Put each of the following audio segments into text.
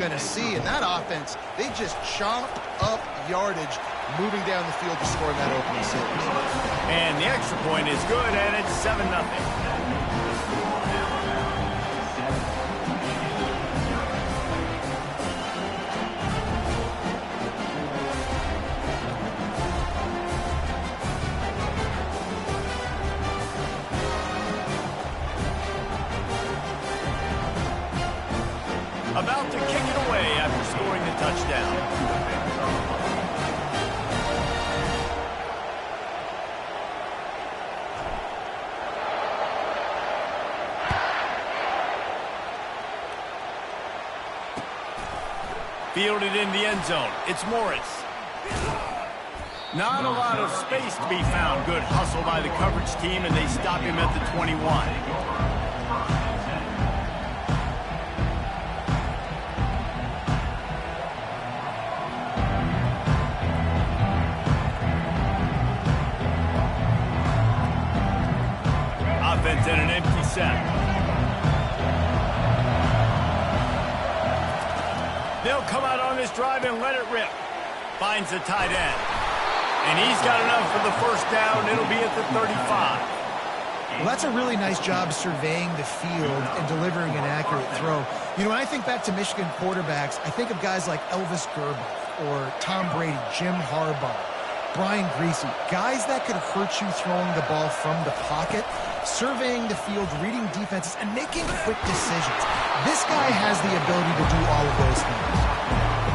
going to see. In that offense, they just chomp up yardage moving down the field to score in that opening series. And the extra point is good, and it's 7-0. About to kick it away after scoring the touchdown. Fielded in the end zone. It's Morris. Not a lot of space to be found. Good hustle by the coverage team, and they stop him at the 21. Offense in an empty set. They'll come out on this drive and let it rip. Finds the tight end. And he's got enough for the first down. It'll be at the 35. Well, that's a really nice job surveying the field and delivering an accurate throw. You know, when I think back to Michigan quarterbacks, I think of guys like Elvis Grbac or Tom Brady, Jim Harbaugh, Brian Griese, guys that could hurt you throwing the ball from the pocket, surveying the field, reading defenses, and making quick decisions. This guy has the ability to do all of those things.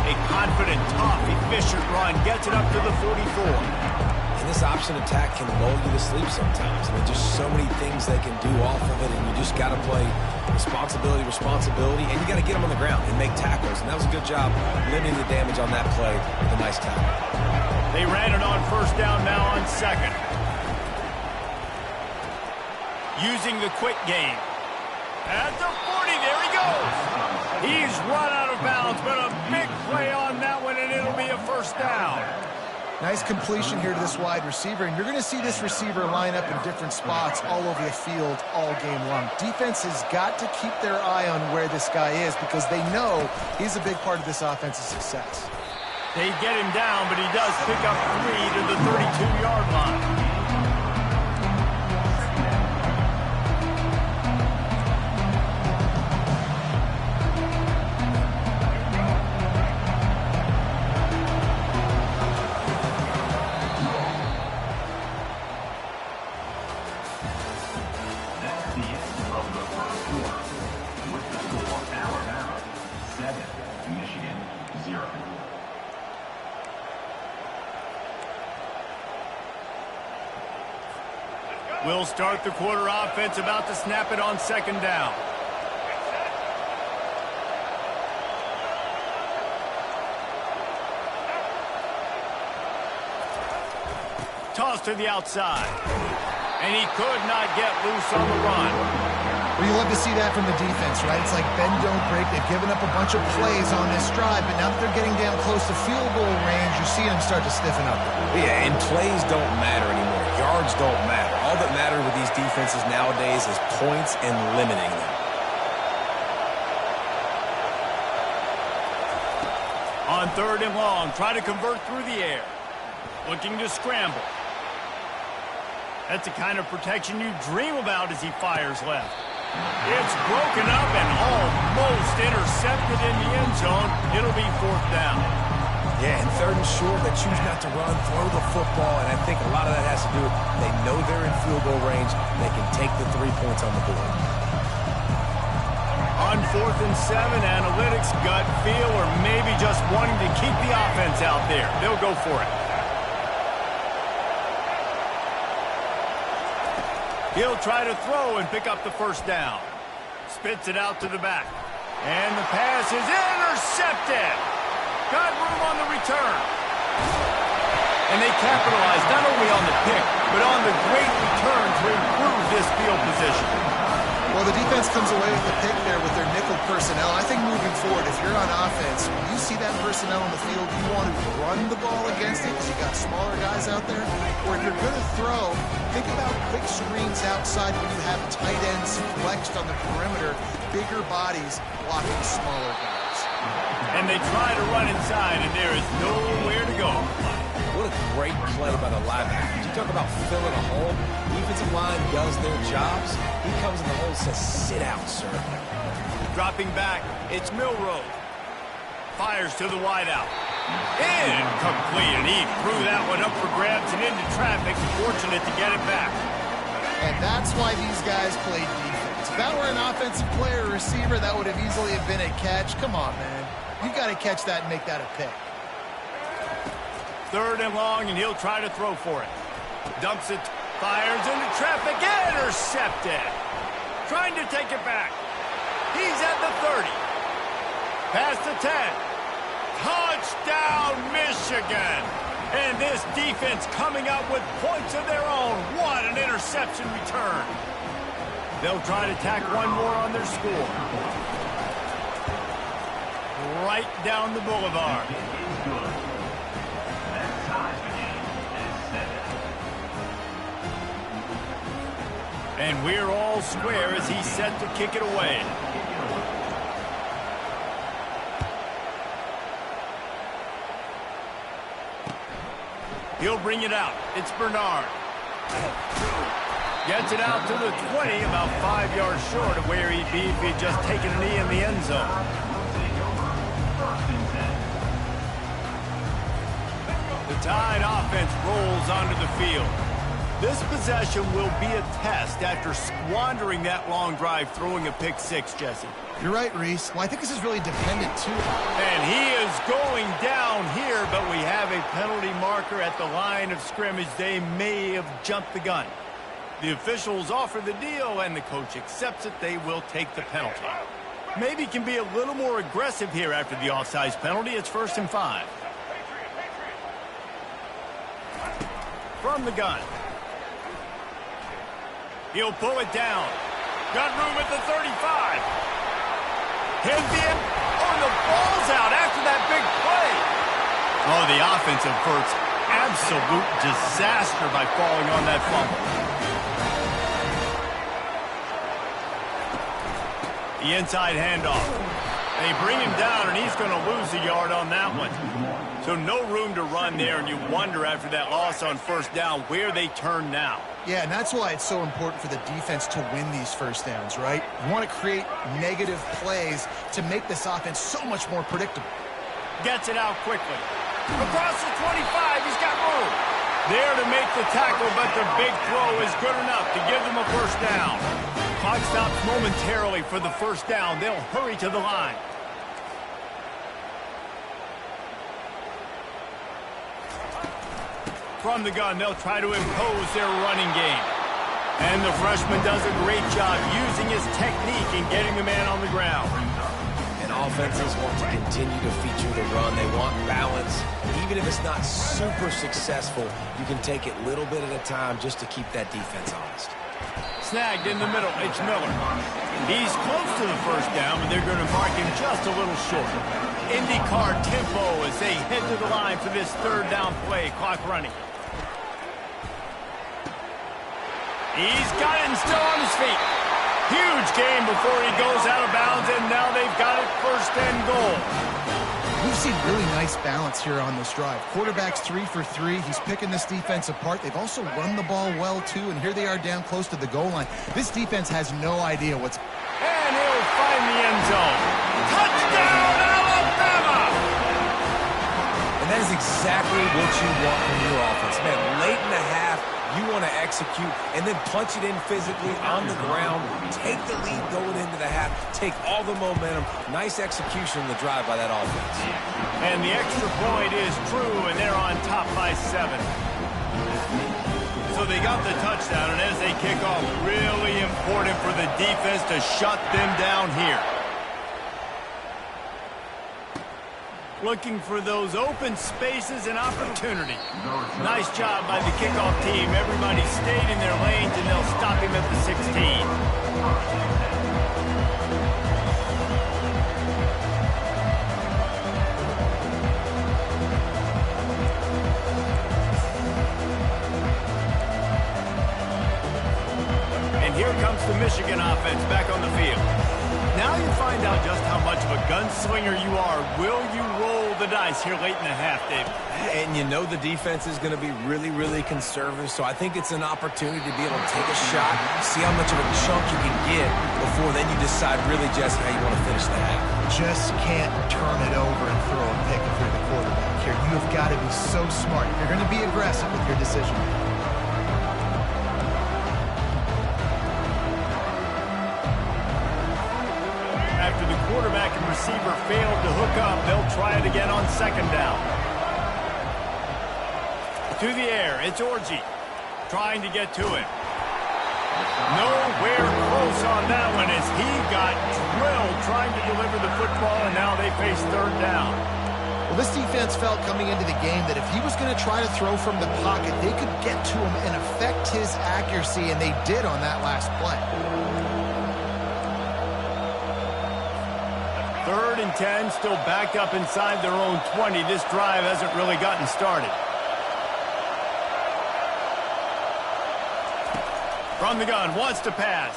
A confident, tough, efficient run gets it up to the 44. And this option attack can lull you to sleep sometimes. There's just so many things they can do off of it, and you just got to play responsibility, and you got to get them on the ground and make tackles. And that was a good job limiting the damage on that play with a nice tackle. They ran it on first down, now on second. Using the quick game. At the 40, there he goes. He's run out of bounds, but a big play on that one, and it'll be a first down. Nice completion here to this wide receiver, and you're going to see this receiver line up in different spots all over the field all game long. Defense has got to keep their eye on where this guy is because they know he's a big part of this offense's success. They get him down, but he does pick up 3 to the 32-yard line. We'll start the quarter offense, about to snap it on second down. Toss to the outside. And he could not get loose on the run. Well, you love to see that from the defense, right? It's like bend, don't break. They've given up a bunch of plays on this drive, but now that they're getting down close to field goal range, you see them start to stiffen up. Yeah, and plays don't matter anymore. Yards don't matter. All that matters with these defenses nowadays is points and limiting them. On third and long, try to convert through the air. Looking to scramble. That's the kind of protection you dream about as he fires left. It's broken up and almost intercepted in the end zone. It'll be fourth down. Yeah, and third and short, they choose not to run, throw the football, and I think a lot of that has to do with they know they're in field goal range. They can take the 3 points on the board. On fourth and 7, analytics, gut feel, or maybe just wanting to keep the offense out there. They'll go for it. He'll try to throw and pick up the first down. Spits it out to the back. And the pass is intercepted. Got room on the return. And they capitalize not only on the pick, but on the great return to improve this field position. Well, the defense comes away with the pick there with their nickel personnel. I think moving forward, if you're on offense, when you see that personnel on the field, you want to run the ball against it because you got smaller guys out there. Or if you're going to throw, think about quick screens outside when you have tight ends flexed on the perimeter, bigger bodies blocking smaller guys. yards. And they try to run inside, and there is nowhere to go. What a great play by the linebacker. You talk about filling a hole. Defensive line does their jobs. He comes in the hole and says, sit out, sir. Dropping back, it's Milrow. Fires to the wideout. Incomplete, and he threw that one up for grabs and into traffic. Fortunate to get it back. And that's why these guys play defense. If that were an offensive player or receiver, that would have easily have been a catch. Come on, man. You've got to catch that and make that a pick. 3rd and long, and he'll try to throw for it. Dumps it, fires into traffic, intercepted. Trying to take it back. He's at the 30. Past the 10. Touchdown, Michigan. And this defense coming up with points of their own. What an interception return. They'll try to tack one more on their score. Right down the boulevard. And we're all square as he's set to kick it away. He'll bring it out. It's Bernard. Gets it out to the 20, about 5 yards short of where he'd be if he'd just taken a knee in the end zone. The Tide offense rolls onto the field. This possession will be a test after squandering that long drive throwing a pick six, Jesse. You're right, Reese. Well, I think this is really dependent, too. And he is going down here, but we have a penalty marker at the line of scrimmage. They may have jumped the gun. The officials offer the deal, and the coach accepts it. They will take the penalty. Maybe can be a little more aggressive here after the offsides penalty. It's 1st and 5. From the gun. He'll pull it down. Got room at the 35. He'll be in. Oh, the ball's out after that big play. Oh, the offense averts absolute disaster by falling on that fumble. The inside handoff. They bring him down, and he's going to lose a yard on that one. So no room to run there, and you wonder after that loss on 1st down where they turn now. Yeah, and that's why it's so important for the defense to win these 1st downs, right? You want to create negative plays to make this offense so much more predictable. Gets it out quickly. Across the 25, he's got room. There to make the tackle, but the big throw is good enough to give them a 1st down. Clock stops momentarily for the 1st down. They'll hurry to the line. From the gun, they'll try to impose their running game. And the freshman does a great job using his technique and getting the man on the ground. And offenses want to continue to feature the run. They want balance. Even if it's not super successful, you can take it little bit at a time just to keep that defense honest. Snagged in the middle, it's Miller. He's close to the 1st down, but they're going to mark him just a little short. IndyCar tempo as they head to the line for this 3rd down play. Clock running. He's got it and still on his feet. Huge game before he goes out of bounds, and now they've got it 1st and goal. We've seen really nice balance here on this drive. Quarterback's 3 for 3. He's picking this defense apart. They've also run the ball well, too, and here they are down close to the goal line. This defense has no idea what's... And he'll find the end zone. Touchdown, Alabama! And that is exactly what you want from your offense. Man, late in the half, you want to execute and then punch it in physically on the ground. Take the lead going into the half. Take all the momentum. Nice execution in the drive by that offense. And the extra point is true, and they're on top by 7. So they got the touchdown, and as they kick off, really important for the defense to shut them down here. Looking for those open spaces and opportunity. Nice job by the kickoff team. Everybody stayed in their lanes, and they'll stop him at the 16. And here comes the Michigan offense back on the field. Now you find out just how much of a gunslinger you are. Will you roll the dice here late in the half, David? And you know the defense is going to be really, really conservative, so I think it's an opportunity to be able to take a shot, see how much of a chunk you can get before then you decide really just how you want to finish the half. Just can't turn it over and throw a pick if you're the quarterback here. You have got to be so smart. You're going to be aggressive with your decision. After the quarterback and receiver failed to hook up, they'll try it again on second down. To the air, it's Orji trying to get to it. Nowhere close on that one as he got drilled trying to deliver the football, and now they face third down. Well, this defense felt coming into the game that if he was going to try to throw from the pocket, they could get to him and affect his accuracy, and they did on that last play. 3rd and 10, still backed up inside their own 20. This drive hasn't really gotten started. From the gun, wants to pass.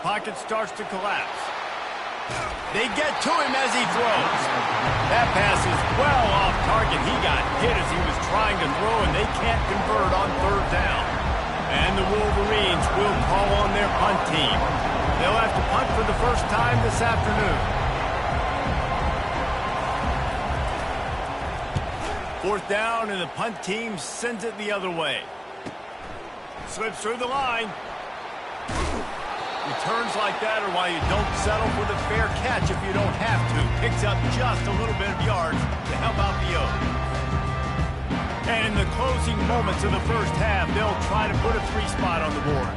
Pocket starts to collapse. They get to him as he throws. That pass is well off target. He got hit as he was trying to throw, and they can't convert on third down. And the Wolverines will call on their punt team. They'll have to punt for the first time this afternoon. 4th down, and the punt team sends it the other way. Slips through the line. Returns like that are why you don't settle for the fair catch if you don't have to. Picks up just a little bit of yards to help out the O. And in the closing moments of the first half, they'll try to put a 3 spot on the board.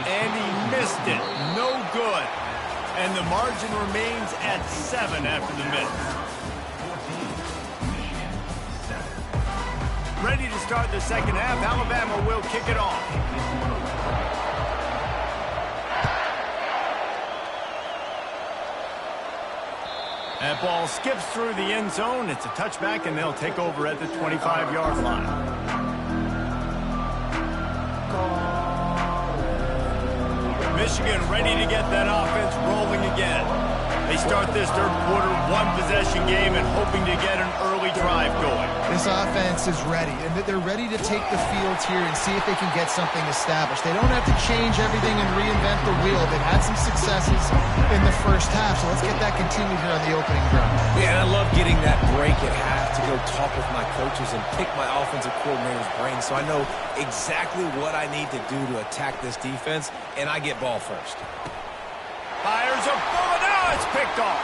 And he missed it. No good. And the margin remains at 7 after the miss. Ready to start the second half. Alabama will kick it off. That ball skips through the end zone. It's a touchback, and they'll take over at the 25-yard line. Michigan ready to get that offense rolling again. They start this third quarter, 1-possession game, and hoping to get an early drive going. This offense is ready, and they're ready to take the field here and see if they can get something established. They don't have to change everything and reinvent the wheel. They've had some successes in the first half, so let's get that continued here on the opening drive. Yeah, and I love getting that break at half to go talk with my coaches and pick my offensive coordinator's brain so I know exactly what I need to do to attack this defense, and I get ball first. Fires a bullet. Now it's picked off.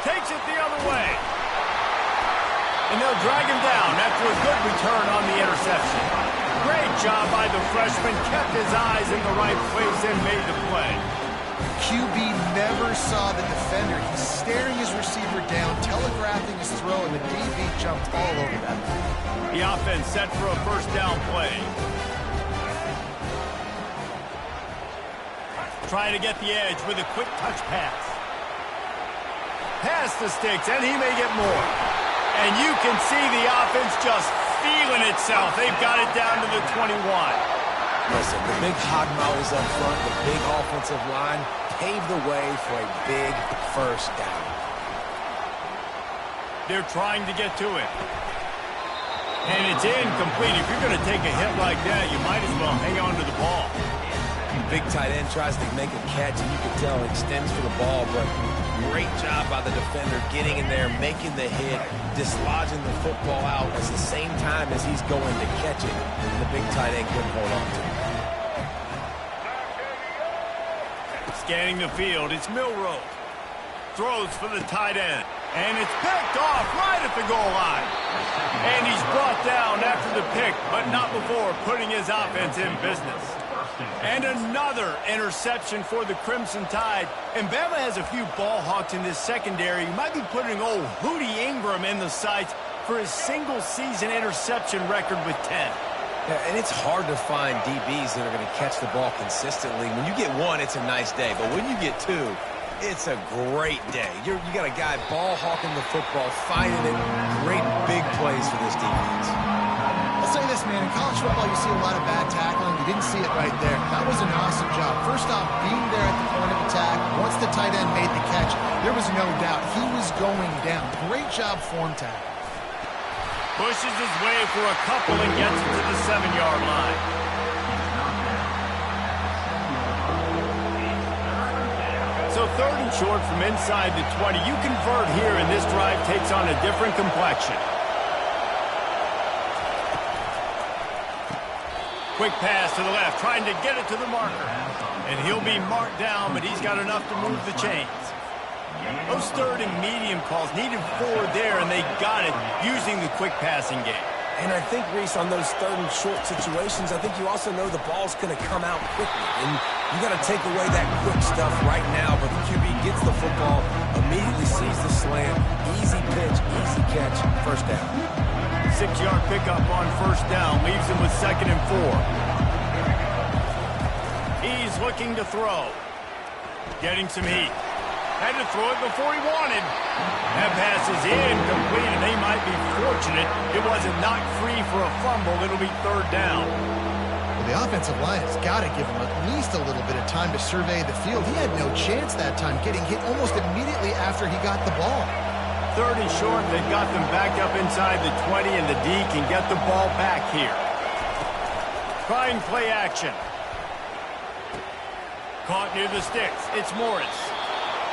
Takes it the other way. And they'll drag him down after a good return on the interception. Great job by the freshman. Kept his eyes in the right place and made the play. QB never saw the defender. He's staring his receiver down, telegraphing his throw, and the DB jumped all over that. The offense set for a first down play. Trying to get the edge with a quick touch pass. Past the sticks, and he may get more. And you can see the offense just feeling itself. They've got it down to the 21. Listen, the big hog mollies up front, the big offensive line paved the way for a big first down. They're trying to get to it. And it's incomplete. If you're going to take a hit like that, you might as well hang on to the ball. Big tight end tries to make a catch, and you can tell he extends for the ball, but great job by the defender getting in there, making the hit, dislodging the football out at the same time as he's going to catch it. And the big tight end couldn't hold on to it. Scanning the field, it's Milroe. Throws for the tight end. And it's picked off right at the goal line. And he's brought down after the pick, but not before putting his offense in business. And another interception for the Crimson Tide. And Bama has a few ball hawks in this secondary. You might be putting old Hootie Ingram in the sights for his single-season interception record with 10. Yeah, and it's hard to find DBs that are going to catch the ball consistently. When you get one, it's a nice day. But when you get two, it's a great day. You got a guy ball hawking the football, finding it. Great big plays for this defense. I'll say this, man. In college football, you see a lot of bad tackling. You didn't see it right there. That was an awesome job. First off, being there at the point of attack. Once the tight end made the catch, there was no doubt he was going down. Great job form tackle. Pushes his way for a couple and gets it to the 7-yard line. So 3rd and short from inside the 20. You convert here, and this drive takes on a different complexion. Quick pass to the left, trying to get it to the marker. And he'll be marked down, but he's got enough to move the chains. Those 3rd and medium calls needed 4 there, and they got it using the quick passing game. And I think, Reese, on those 3rd and short situations, I think you also know the ball's going to come out quickly. And you got to take away that quick stuff right now. But the QB gets the football, immediately sees the slant, easy pitch, easy catch, first down. 6-yard pickup on first down, leaves him with 2nd and 4. He's looking to throw. Getting some heat. Had to throw it before he wanted. That pass is incomplete, and they might be fortunate it wasn't knocked free for a fumble. It'll be 3rd down. Well, the offensive line has got to give him at least a little bit of time to survey the field. He had no chance that time, getting hit almost immediately after he got the ball. 3rd and short, they've got them backed up inside the 20, and the D can get the ball back here. Trying play action. Caught near the sticks. It's Morris.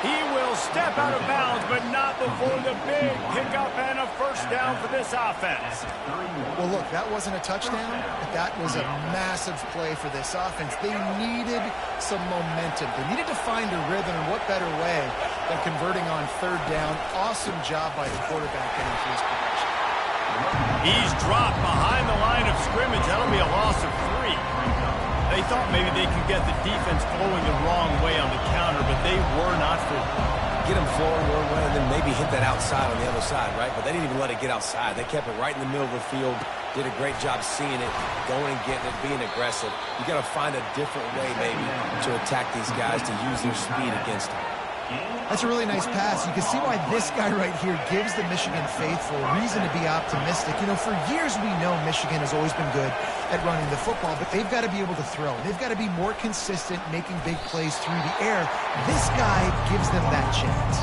He will step out of bounds, but not before the big pickup and a first down for this offense. Well, look, that wasn't a touchdown, but that was a massive play for this offense. They needed some momentum. They needed to find a rhythm, and what better way than converting on 3rd down. Awesome job by the quarterback getting through his progression. He's dropped behind the line of scrimmage. That'll be a loss of 3. They thought maybe they could get the defense flowing the wrong way on the counter, but they were not fooling. Get them flowing one way and then maybe hit that outside on the other side, right? But they didn't even let it get outside. They kept it right in the middle of the field, did a great job seeing it, going and getting it, being aggressive. You got to find a different way maybe to attack these guys, to use their speed against them. That's a really nice pass. You can see why this guy right here gives the Michigan faithful reason to be optimistic. You know, for years we know Michigan has always been good at running the football, but they've got to be able to throw. They've got to be more consistent making big plays through the air. This guy gives them that chance.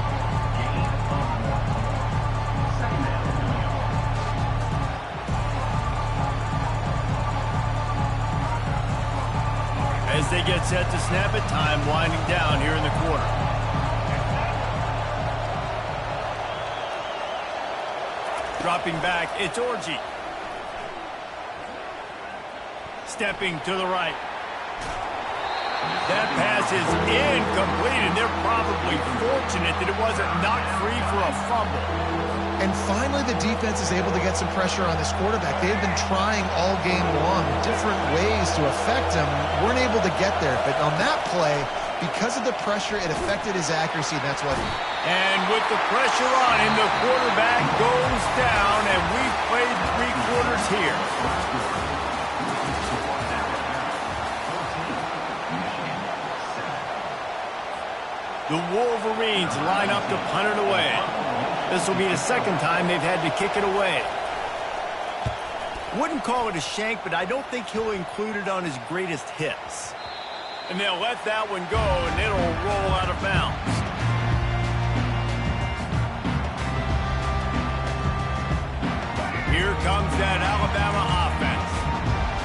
As they get set to snap it, time winding down here in the quarter. Dropping back, it's Orji. Stepping to the right. That pass is incomplete, and they're probably fortunate that it wasn't knocked free for a fumble. And finally, the defense is able to get some pressure on this quarterback. They've been trying all game long different ways to affect him. Weren't able to get there, but on that play, because of the pressure, it affected his accuracy, and that's what he... And with the pressure on him, the quarterback goes down, and we've played 3 quarters here. The Wolverines line up to punt it away. This will be the 2nd time they've had to kick it away. Wouldn't call it a shank, but I don't think he'll include it on his greatest hits. And they'll let that one go, and it'll roll out of bounds. Here comes that Alabama offense.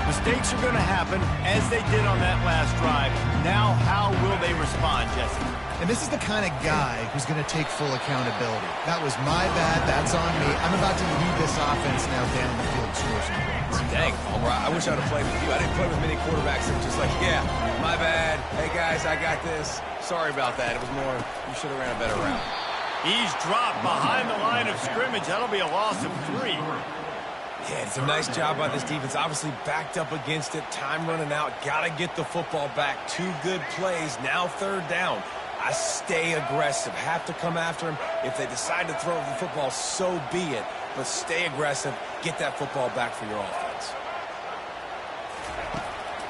Mistakes are going to happen, as they did on that last drive. Now, how will they respond, Jesse? And this is the kind of guy who's going to take full accountability. That was my bad. That's on me. I'm about to lead this offense now down the field, score some points. Dang, Homer, I wish I would have played with you. I didn't play with many quarterbacks that were just like, yeah, my bad. Hey, guys, I got this. Sorry about that. It was more, you should have ran a better route. He's dropped behind the line of scrimmage. That'll be a loss of 3. Yeah, it's a nice job by this defense. Obviously backed up against it. Time running out. Got to get the football back. 2 good plays. Now 3rd down. I stay aggressive. Have to come after him. If they decide to throw the football, so be it. But stay aggressive. Get that football back for your offense.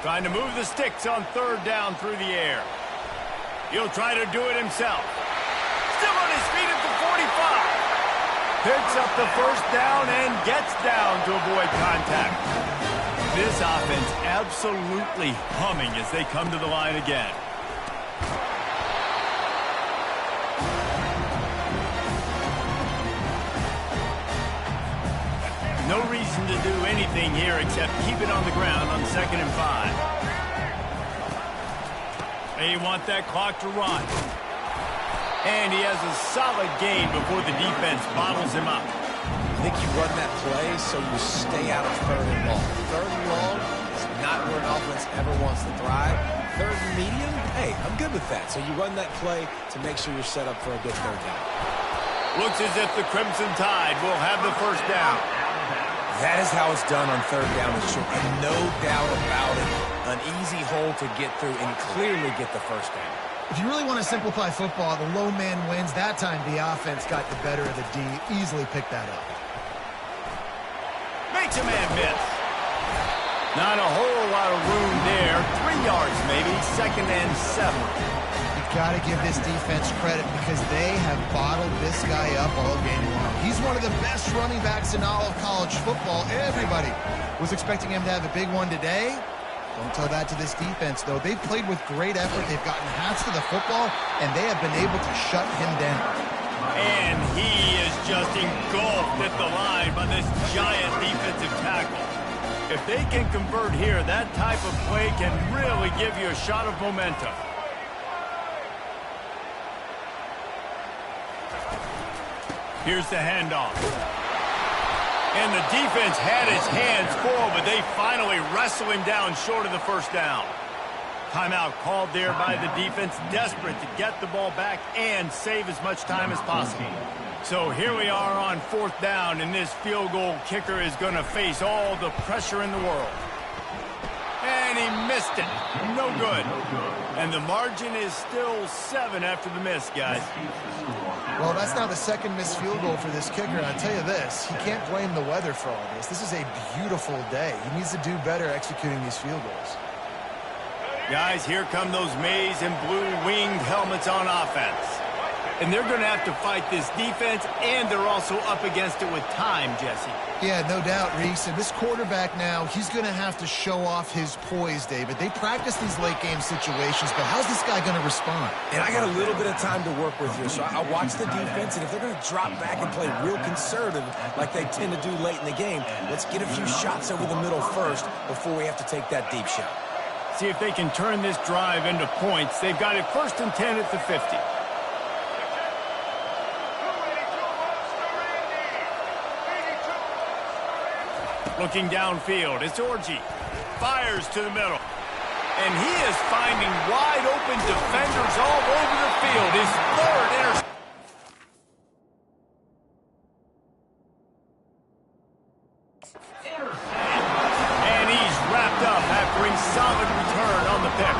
Trying to move the sticks on 3rd down through the air. He'll try to do it himself. Still on his feet at the 45. Picks up the first down and gets down to avoid contact. This offense absolutely humming as they come to the line again. No reason to do anything here except keep it on the ground on 2nd and 5. They want that clock to run. And he has a solid gain before the defense bottles him up. I think you run that play so you stay out of 3rd and long. 3rd and long is not where an offense ever wants to thrive. 3rd and medium, hey, I'm good with that. So you run that play to make sure you're set up for a good 3rd down. Looks as if the Crimson Tide will have the first down. That is how it's done on 3rd down, and no doubt about it. An easy hole to get through and clearly get the first down. If you really want to simplify football, the low man wins. That time the offense got the better of the D. Easily picked that up. Makes a man miss. Not a whole lot of room there. 3 yards maybe. 2nd and 7. Got to give this defense credit because they have bottled this guy up all game long. He's one of the best running backs in all of college football. Everybody was expecting him to have a big one today. Don't tell that to this defense, though. They've played with great effort. They've gotten hats to the football, and they have been able to shut him down. And he is just engulfed at the line by this giant defensive tackle. If they can convert here, that type of play can really give you a shot of momentum. Here's the handoff. And the defense had his hands full, but they finally wrestle him down short of the first down. Timeout called there by the defense, desperate to get the ball back and save as much time as possible. So here we are on 4th down, and this field goal kicker is going to face all the pressure in the world. And he missed it. No good. And the margin is still 7 after the miss, guys. Well, that's now the 2nd missed field goal for this kicker. And I'll tell you this, he can't blame the weather for all this. This is a beautiful day. He needs to do better executing these field goals. Guys, here come those maize and blue winged helmets on offense. And they're going to have to fight this defense, and they're also up against it with time, Jesse. Yeah, no doubt, Reese. And this quarterback now, he's going to have to show off his poise, David. They practice these late-game situations, but how's this guy going to respond? And I got a little bit of time to work with here, so I'll watch the defense, and if they're going to drop back and play real conservative like they tend to do late in the game, let's get a few shots over the middle first before we have to take that deep shot. See if they can turn this drive into points. They've got it 1st and 10 at the 50. Looking downfield, it's Orji. Fires to the middle. And he is finding wide open defenders all over the field. His 3rd interception. And he's wrapped up after a solid return on the pick.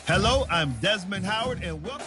Hello, I'm Desmond Howard, and welcome.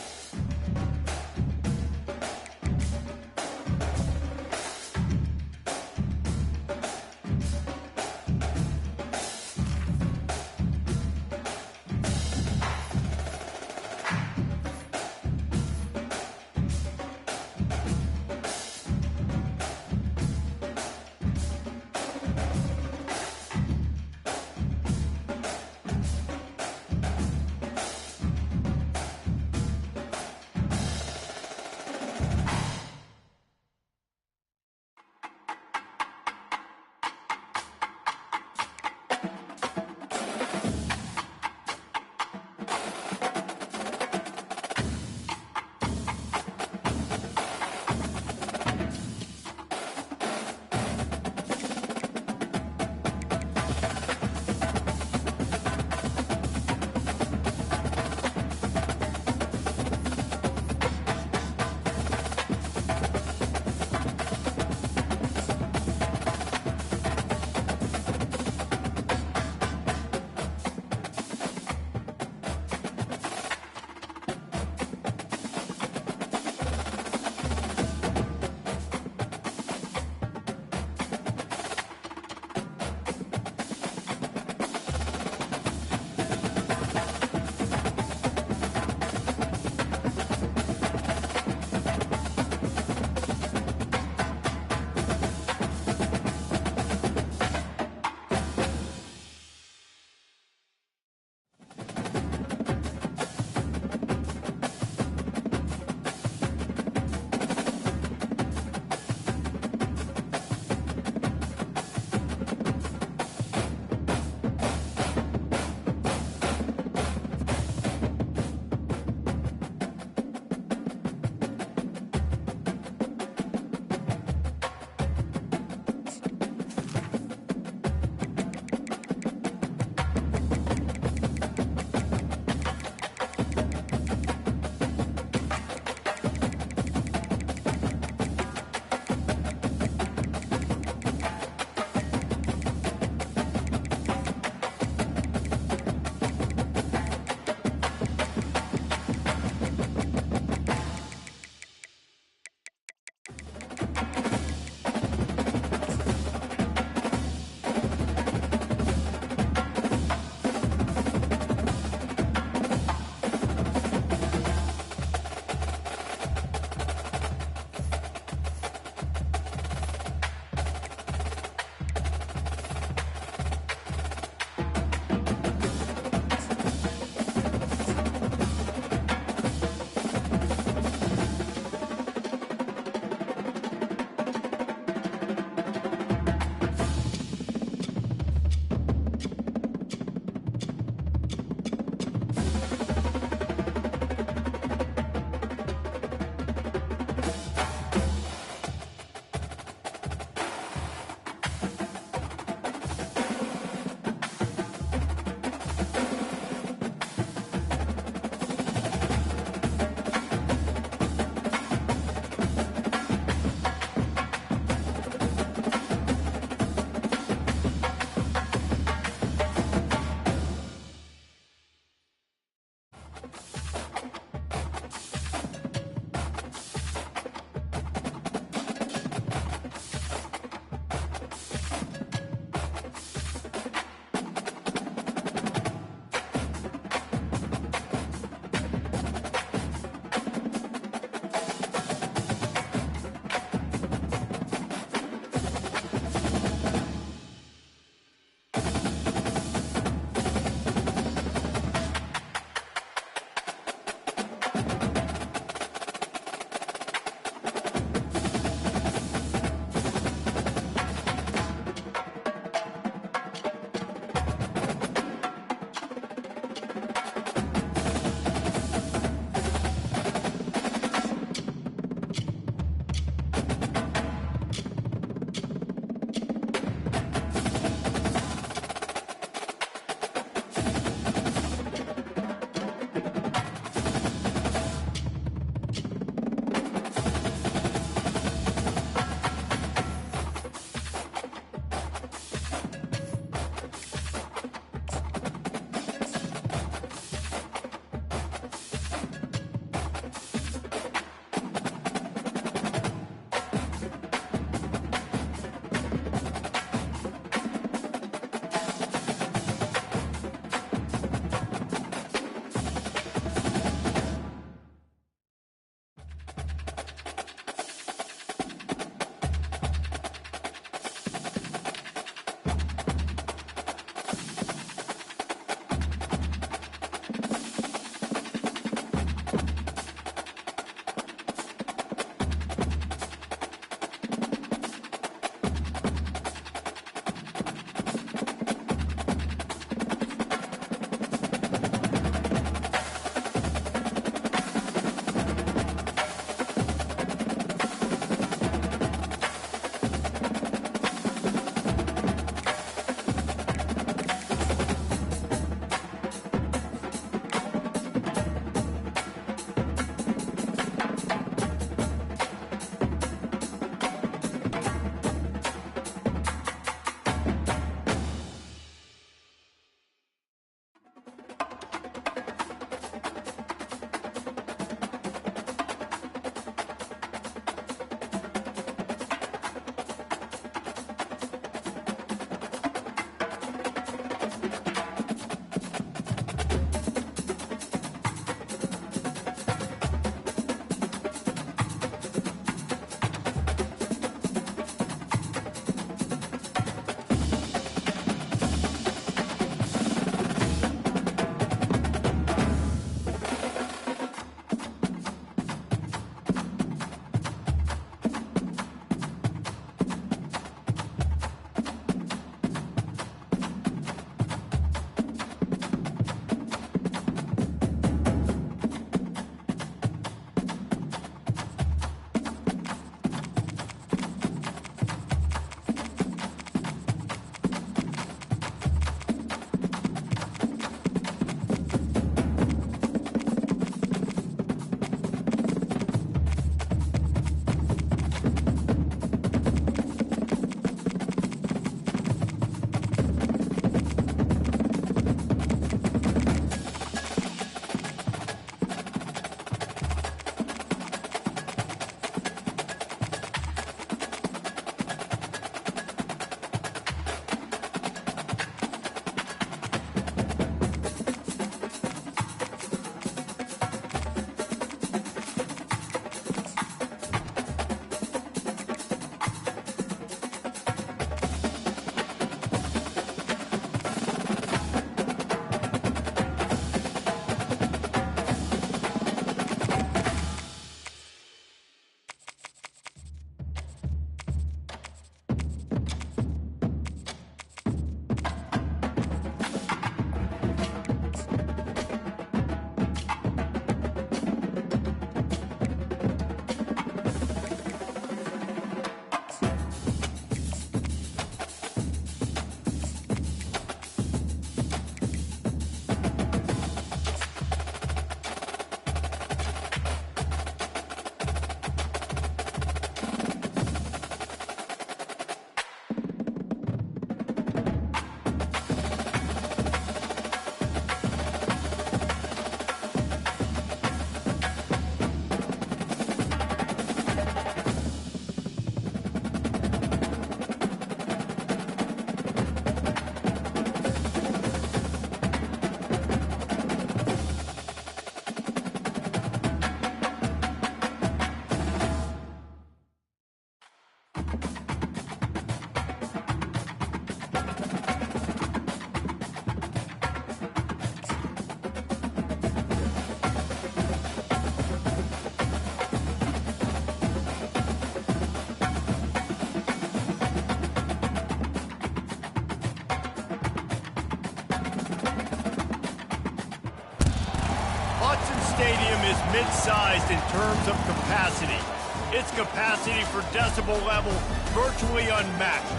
stadium is mid-sized in terms of capacity. Its capacity for decibel level virtually unmatched.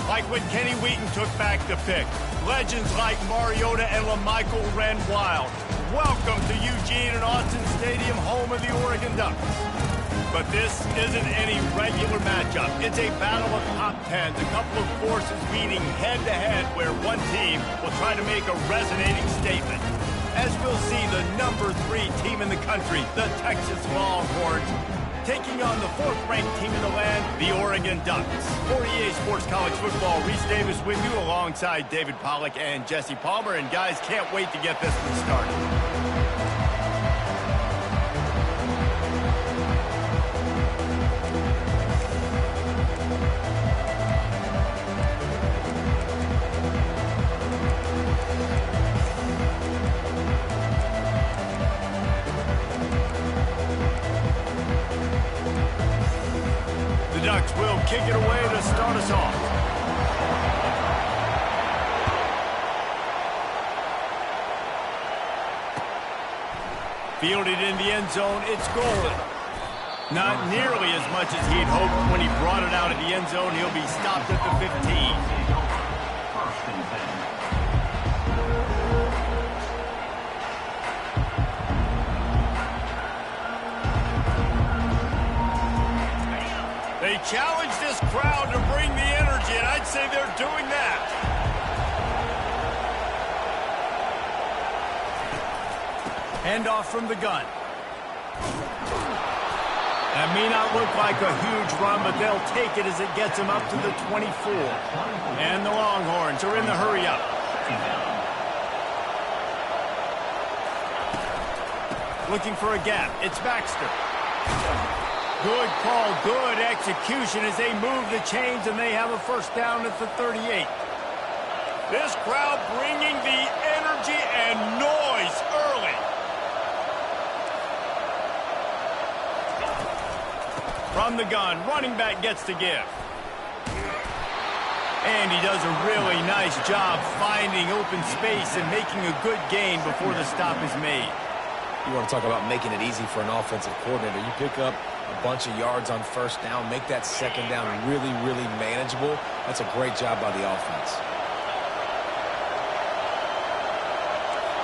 Like when Kenny Wheaton took back the pick. Legends like Mariota and LaMichael ran wild. Welcome to Eugene and Austin Stadium, home of the Oregon Ducks. But this isn't any regular matchup. It's a battle of top tens, a couple of forces meeting head-to-head where one team will try to make a resonating statement. As we'll see the number 3 team in the country, the Texas Longhorns, taking on the 4th-ranked team in the land, the Oregon Ducks. For EA Sports College Football, Reese Davis with you alongside David Pollack and Jesse Palmer. And guys, can't wait to get this one started. Ducks will kick it away to start us off. Fielded in the end zone, it's golden. Not nearly as much as he'd hoped when he brought it out of the end zone. He'll be stopped at the 15. They challenge this crowd to bring the energy, and I'd say they're doing that. Handoff from the gun. That may not look like a huge run, but they'll take it as it gets them up to the 24. And the Longhorns are in the hurry-up. Looking for a gap. It's Baxter. Good call, good execution as they move the chains, and they have a first down at the 38. This crowd bringing the energy and noise early. From the gun, running back gets to give. And he does a really nice job finding open space and making a good gain before the stop is made. You want to talk about making it easy for an offensive coordinator. You pick up a bunch of yards on first down, make that second down really, really manageable. That's a great job by the offense.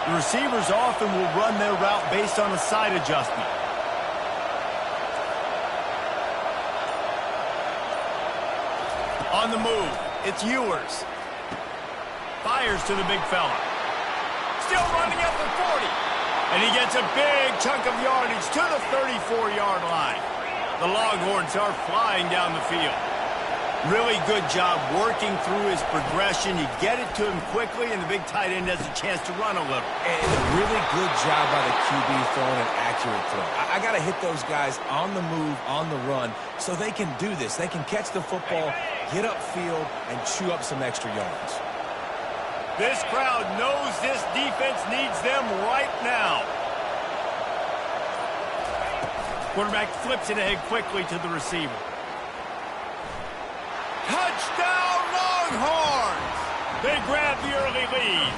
The receivers often will run their route based on a side adjustment. On the move, it's Ewers. Fires to the big fella. Still running at the 40. And he gets a big chunk of yardage to the 34-yard line. The Longhorns are flying down the field. Really good job working through his progression. You get it to him quickly, and the big tight end has a chance to run a little. And a really good job by the QB throwing an accurate throw. I got to hit those guys on the move, on the run, so they can do this. They can catch the football, get upfield, and chew up some extra yards. This crowd knows this defense needs them right now. Quarterback flips it ahead quickly to the receiver. Touchdown, Longhorns! They grab the early lead.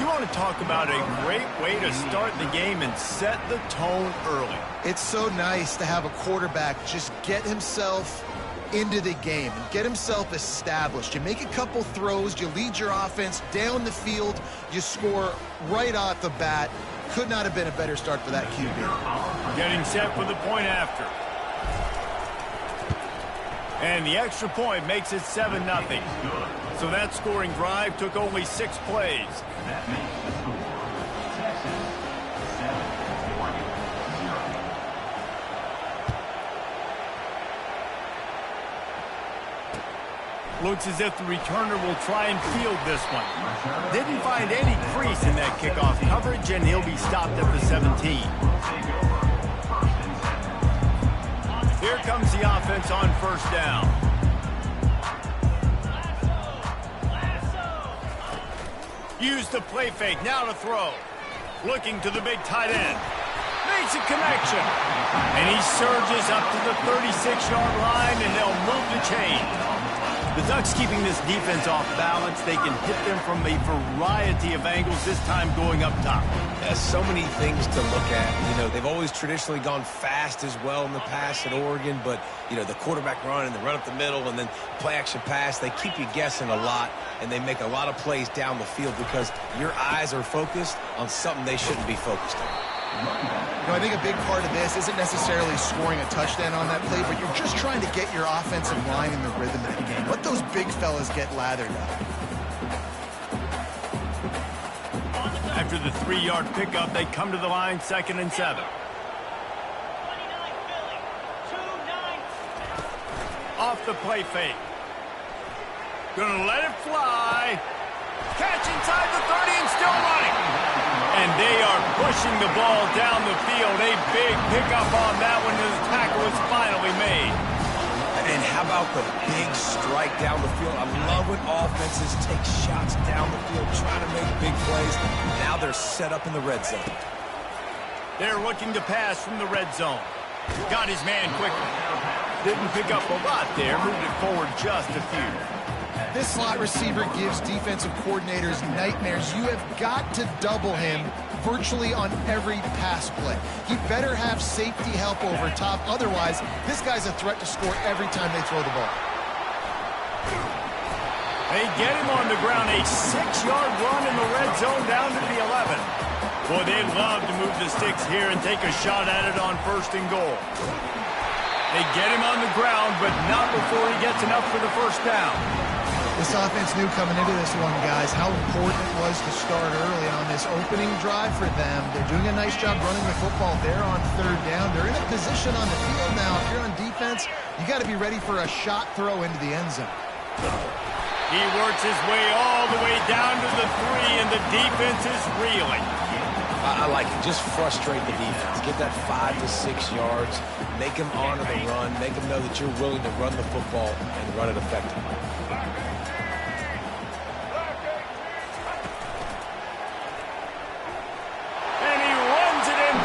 You want to talk about a great way to start the game and set the tone early. It's so nice to have a quarterback just get himself into the game and get himself established. You make a couple throws, you lead your offense down the field, you score right off the bat. Could not have been a better start for that QB. Getting set for the point after. And the extra point makes it 7-0. So that scoring drive took only 6 plays. Looks as if the returner will try and field this one. Didn't find any crease in that kickoff coverage, and he'll be stopped at the 17. Here comes the offense on first down. Use the play fake, now to throw. Looking to the big tight end. Makes a connection. And he surges up to the 36-yard line, and they'll move the chain. The Ducks keeping this defense off balance. They can hit them from a variety of angles, this time going up top. There's so many things to look at. You know, they've always traditionally gone fast as well in the past at Oregon, but, you know, the quarterback run and the run up the middle and then play action pass, they keep you guessing a lot, and they make a lot of plays down the field because your eyes are focused on something they shouldn't be focused on. You know, I think a big part of this isn't necessarily scoring a touchdown on that play, but you're just trying to get your offensive line in the rhythm of the game. Let those big fellas get lathered up. After the 3-yard pickup, they come to the line, 2nd and 7. Off the play fake. Gonna let it fly. Catch inside the 30 and still running. And they are pushing the ball down the field. A big pickup on that one. The tackle is finally made. And how about the big strike down the field? I love when offenses take shots down the field, trying to make big plays. Now they're set up in the red zone. They're looking to pass from the red zone. Got his man quickly. Didn't pick up a lot there. Moved it forward just a few. This slot receiver gives defensive coordinators nightmares. You have got to double him virtually on every pass play. He better have safety help over top. Otherwise, this guy's a threat to score every time they throw the ball. They get him on the ground. A 6-yard run in the red zone down to the 11. Boy, they'd love to move the sticks here and take a shot at it on 1st and goal. They get him on the ground, but not before he gets enough for the 1st down. This offense knew coming into this one, guys, how important it was to start early on this opening drive for them. They're doing a nice job running the football there on 3rd down. They're in a position on the field now. If you're on defense, you got to be ready for a shot throw into the end zone. He works his way all the way down to the 3, and the defense is reeling. I like it. Just frustrate the defense. Get that 5 to 6 yards. Make them honor the run. Make them know that you're willing to run the football and run it effectively.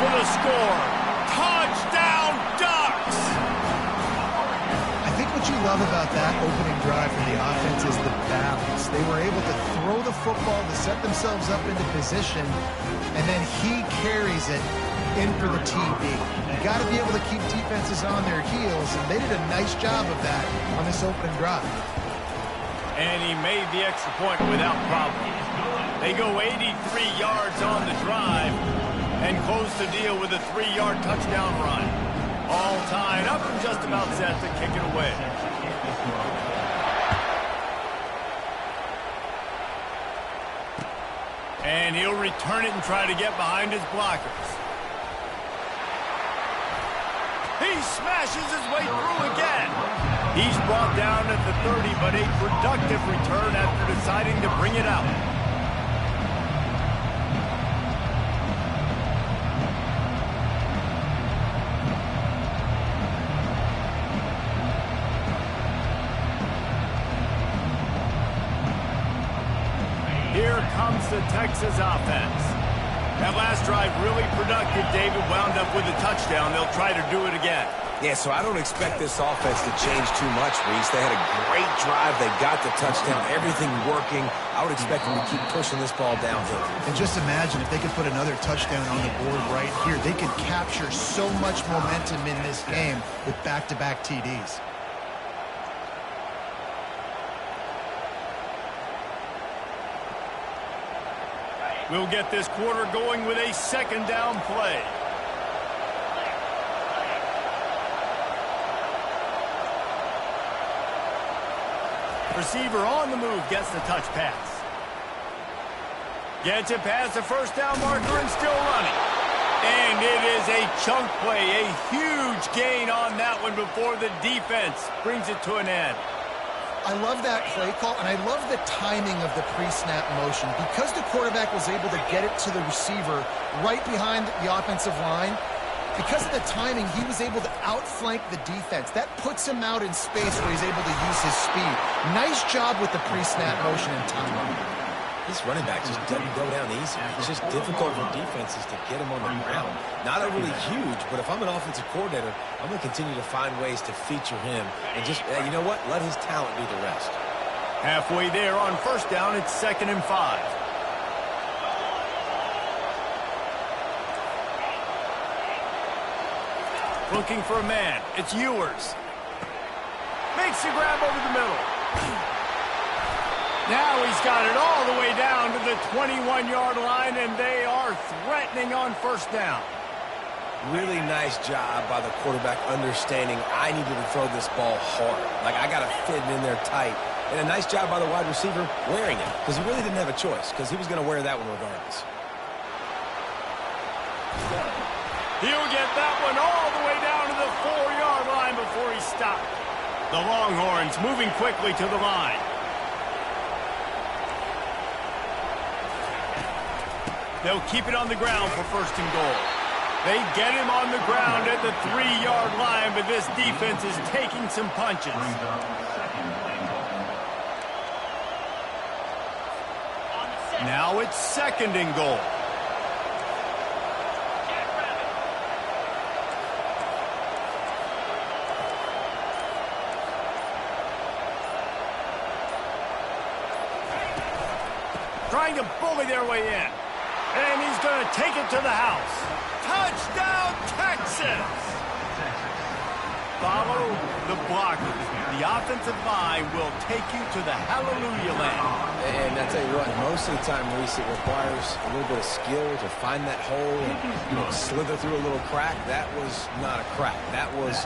The score. Touchdown, Ducks! I think what you love about that opening drive for the offense is the balance. They were able to throw the football to set themselves up into position, and then he carries it in for the TD. You got to be able to keep defenses on their heels, and they did a nice job of that on this opening drive. And he made the extra point without problem. They go 83 yards on the drive and close the deal with a 3-yard touchdown run. All tied up and just about set to kick it away. And he'll return it and try to get behind his blockers. He smashes his way through again. He's brought down at the 30, but a productive return after deciding to bring it out. Here comes the Texas offense. That last drive really productive. David wound up with a touchdown. They'll try to do it again. Yeah, so I don't expect this offense to change too much, Reese. They had a great drive. They got the touchdown. Everything working. I would expect them to keep pushing this ball downhill. And just imagine if they could put another touchdown on the board right here. They could capture so much momentum in this game with back-to-back TDs. We'll get this quarter going with a 2nd down play. Receiver on the move gets the touch pass. Gets it past the 1st down marker and still running. And it is a chunk play, a huge gain on that one before the defense brings it to an end. I love that play call, and I love the timing of the pre-snap motion. Because the quarterback was able to get it to the receiver right behind the offensive line, because of the timing, he was able to outflank the defense. That puts him out in space where he's able to use his speed. Nice job with the pre-snap motion and timing. This running back just doesn't go down easy. It's just difficult for defenses to get him on the ground. Not overly huge, but if I'm an offensive coordinator, I'm going to continue to find ways to feature him. And just, you know what? Let his talent do the rest. Halfway there on first down, it's 2nd and 5. Looking for a man. It's Ewers. Makes the grab over the middle. Now he's got it all the way down to the 21-yard line, and they are threatening on first down. Really nice job by the quarterback understanding I needed to throw this ball hard. Like, I got to fit it in there tight. And a nice job by the wide receiver wearing it, because he really didn't have a choice, because he was going to wear that one regardless. He'll get that one all the way down to the 4-yard line before he stopped. The Longhorns moving quickly to the line. They'll keep it on the ground for 1st and goal. They get him on the ground at the 3-yard line, but this defense is taking some punches. Now it's 2nd and goal. Trying to bully their way in. And he's going to take it to the house. Touchdown, Texas! Follow the blockers. The offensive line will take you to the hallelujah land. And I tell you what, most of the time, Reese, it requires a little bit of skill to find that hole and slither through a little crack. That was not a crack. That was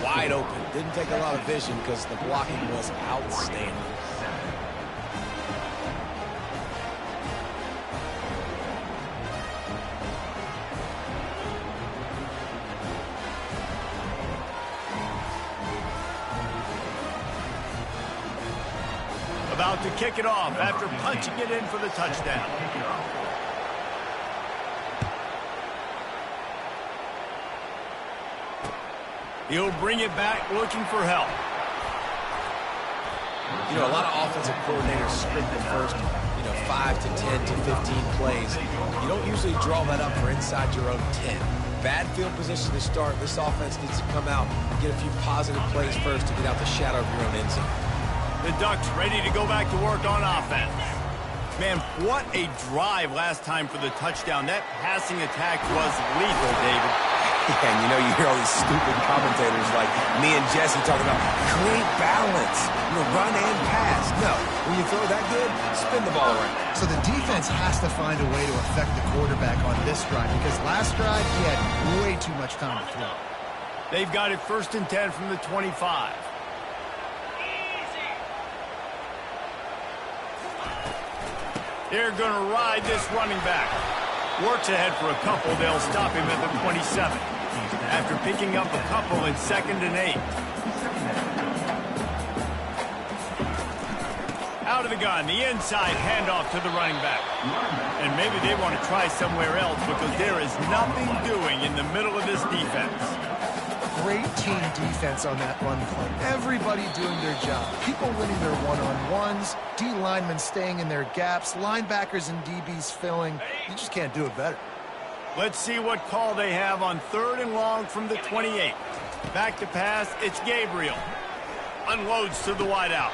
wide open. Didn't take a lot of vision because the blocking was outstanding. About to kick it off after punching it in for the touchdown. He'll bring it back looking for help. You know, a lot of offensive coordinators script the first, 5 to 10 to 15 plays. You don't usually draw that up for inside your own 10. Bad field position to start. This offense needs to come out and get a few positive plays first to get out the shadow of your own end zone. The Ducks ready to go back to work on offense. Man, what a drive last time for the touchdown. That passing attack was lethal, David. Yeah, and you hear all these stupid commentators like me and Jesse talking about great balance, run and pass. No, when you throw that good, spin the ball around. So the defense has to find a way to affect the quarterback on this drive, because last drive he had way too much time to throw. They've got it 1st and 10 from the 25. They're going to ride this running back. Works ahead for a couple. They'll stop him at the 27. After picking up a couple in 2nd and 8. Out of the gun, the inside handoff to the running back. And maybe they want to try somewhere else because there is nothing doing in the middle of this defense. Great team defense on that run play. Everybody doing their job. People winning their one-on-ones, D linemen staying in their gaps, linebackers and DBs filling. You just can't do it better. Let's see what call they have on 3rd and long from the 28. Back to pass, it's Gabriel. Unloads to the wideout.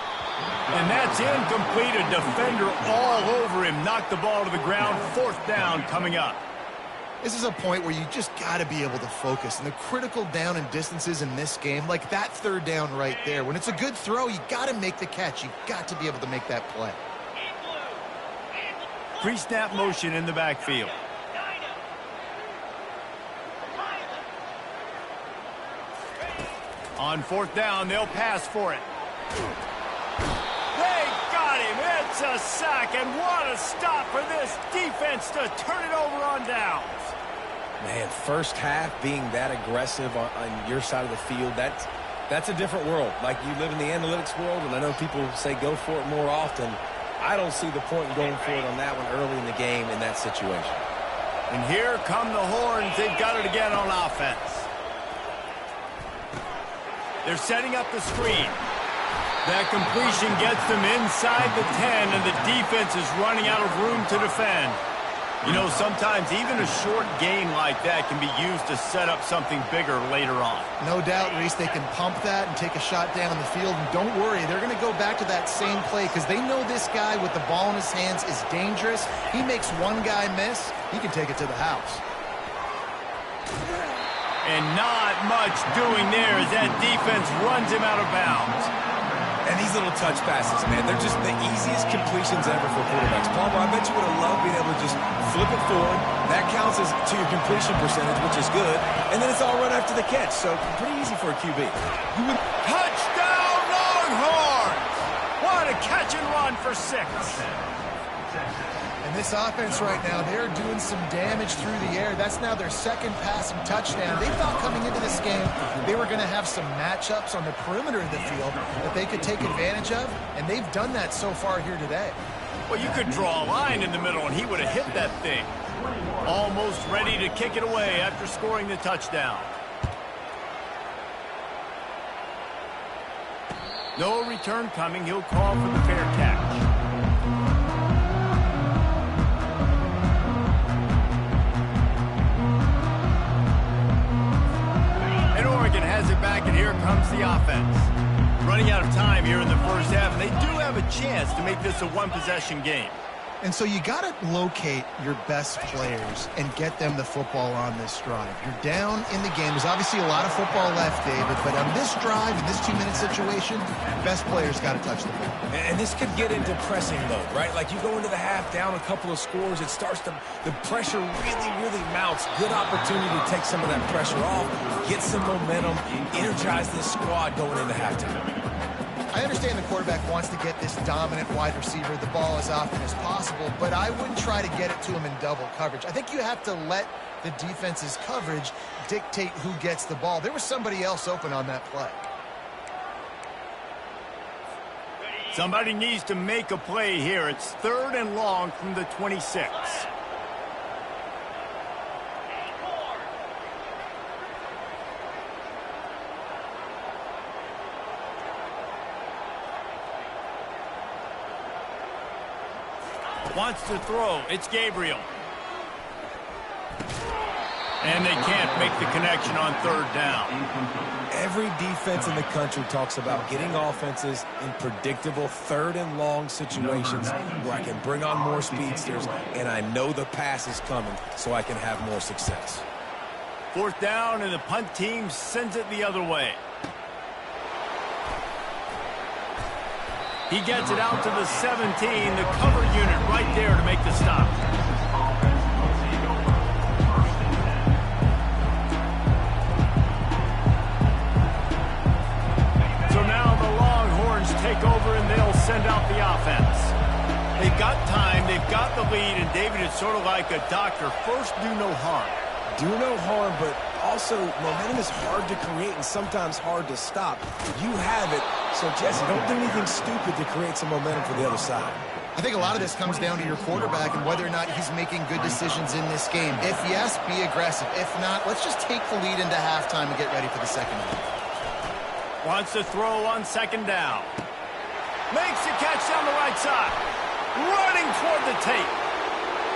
And that's incomplete. A defender all over him. Knocked the ball to the ground. 4th down coming up. This is a point where you just got to be able to focus. And the critical down and distances in this game, like that 3rd down right there, when it's a good throw, you got to make the catch. You got to be able to make that play. Pre-snap motion in the backfield. On 4th down, they'll pass for it. They got him. It's a sack, and what a stop for this defense to turn it over on downs. Man, first half being that aggressive on your side of the field, that's a different world. Like, you live in the analytics world, and I know people say go for it more often. I don't see the point in going for it on that one early in the game in that situation. And here come the Horns. They've got it again on offense. They're setting up the screen. That completion gets them inside the 10, and the defense is running out of room to defend. You know, sometimes even a short gain like that can be used to set up something bigger later on. No doubt, Reese, they can pump that and take a shot down the field. And don't worry, they're going to go back to that same play because they know this guy with the ball in his hands is dangerous. He makes one guy miss, he can take it to the house. And not much doing there as that defense runs him out of bounds. And these little touch passes, man, they're just the easiest completions ever for quarterbacks. Palmer, I bet you would have loved being able to just flip it forward. That counts as to your completion percentage, which is good. And then it's all run after the catch, so pretty easy for a QB. Touchdown, Longhorns! What a catch and run for 6. And this offense right now, they're doing some damage through the air. That's now their second passing touchdown. They thought coming into this game they were going to have some matchups on the perimeter of the field that they could take advantage of, and they've done that so far here today. Well, you could draw a line in the middle, and he would have hit that thing. Almost ready to kick it away after scoring the touchdown. No return coming. He'll call for the fair catch. Has it back, and here comes the offense. Running out of time here in the first half, and they do have a chance to make this a one-possession game. And so you got to locate your best players and get them the football on this drive. You're down in the game. There's obviously a lot of football left, David, but on this drive, in this 2-minute situation, best players got to touch the ball. And this could get into pressing mode, right? Like you go into the half down a couple of scores, it starts to, the pressure really mounts. Good opportunity to take some of that pressure off, get some momentum, energize this squad going into halftime. I understand the quarterback wants to get this dominant wide receiver the ball as often as possible, but I wouldn't try to get it to him in double coverage. I think you have to let the defense's coverage dictate who gets the ball. There was somebody else open on that play. Somebody needs to make a play here. It's 3rd and long from the 26. Wants to throw. It's Gabriel. And they can't make the connection on 3rd down. Every defense in the country talks about getting offenses in predictable 3rd and long situations where I can bring on more speedsters and I know the pass is coming so I can have more success. 4th down, and the punt team sends it the other way. He gets it out to the 17, the cover unit right there to make the stop. So now the Longhorns take over and they'll send out the offense. They've got time, they've got the lead, and David, it's sort of like a doctor. First, do no harm. Do no harm, but also momentum is hard to create and sometimes hard to stop. You have it, so Jesse, don't do anything stupid to create some momentum for the other side. I think a lot of this comes down to your quarterback and whether or not he's making good decisions in this game. If yes, be aggressive. If not, let's just take the lead into halftime and get ready for the second half. Wants to throw on 2nd down. Makes the catch down the right side. Running toward the tape.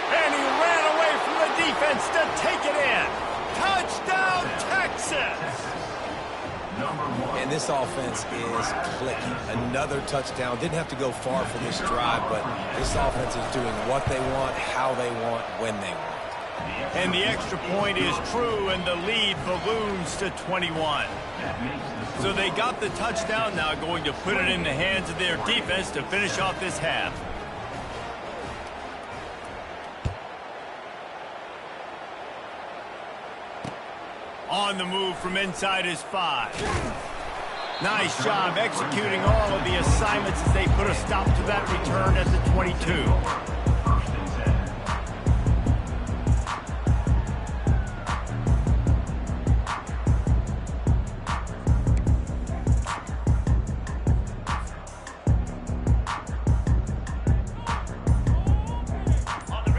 And he ran away from the defense to take it in. Touchdown, Texas! And this offense is clicking. Another touchdown. Didn't have to go far for this drive, but this offense is doing what they want, how they want, when they want. And the extra point is true, and the lead balloons to 21. So they got the touchdown, now going to put it in the hands of their defense to finish off this half. On the move from inside his 5. Nice job executing all of the assignments as they put a stop to that return at the 22.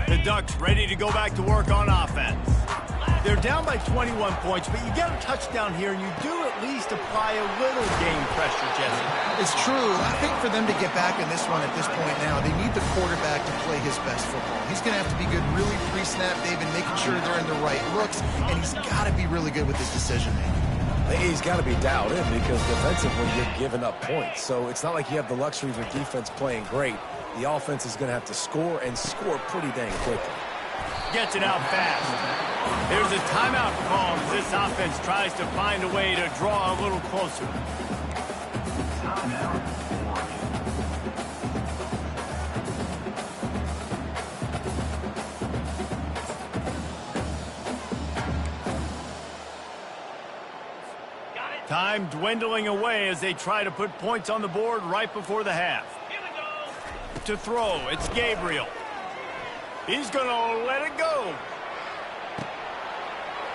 The Ducks ready to go back to work on offense. They're down by 21 points, but you get a touchdown here, and you do at least apply a little game pressure, Jesse. It's true. I think for them to get back in this one at this point now, they need the quarterback to play his best football. He's going to have to be good really pre-snap, David, making sure they're in the right looks, and he's got to be really good with his decision-making. He's got to be dialed in because defensively you're giving up points. So it's not like you have the luxury of your defense playing great. The offense is going to have to score and score pretty dang quickly. Gets it out fast. There's a timeout call as this offense tries to find a way to draw a little closer. Time dwindling away as they try to put points on the board right before the half. To throw, it's Gabriel. He's going to let it go.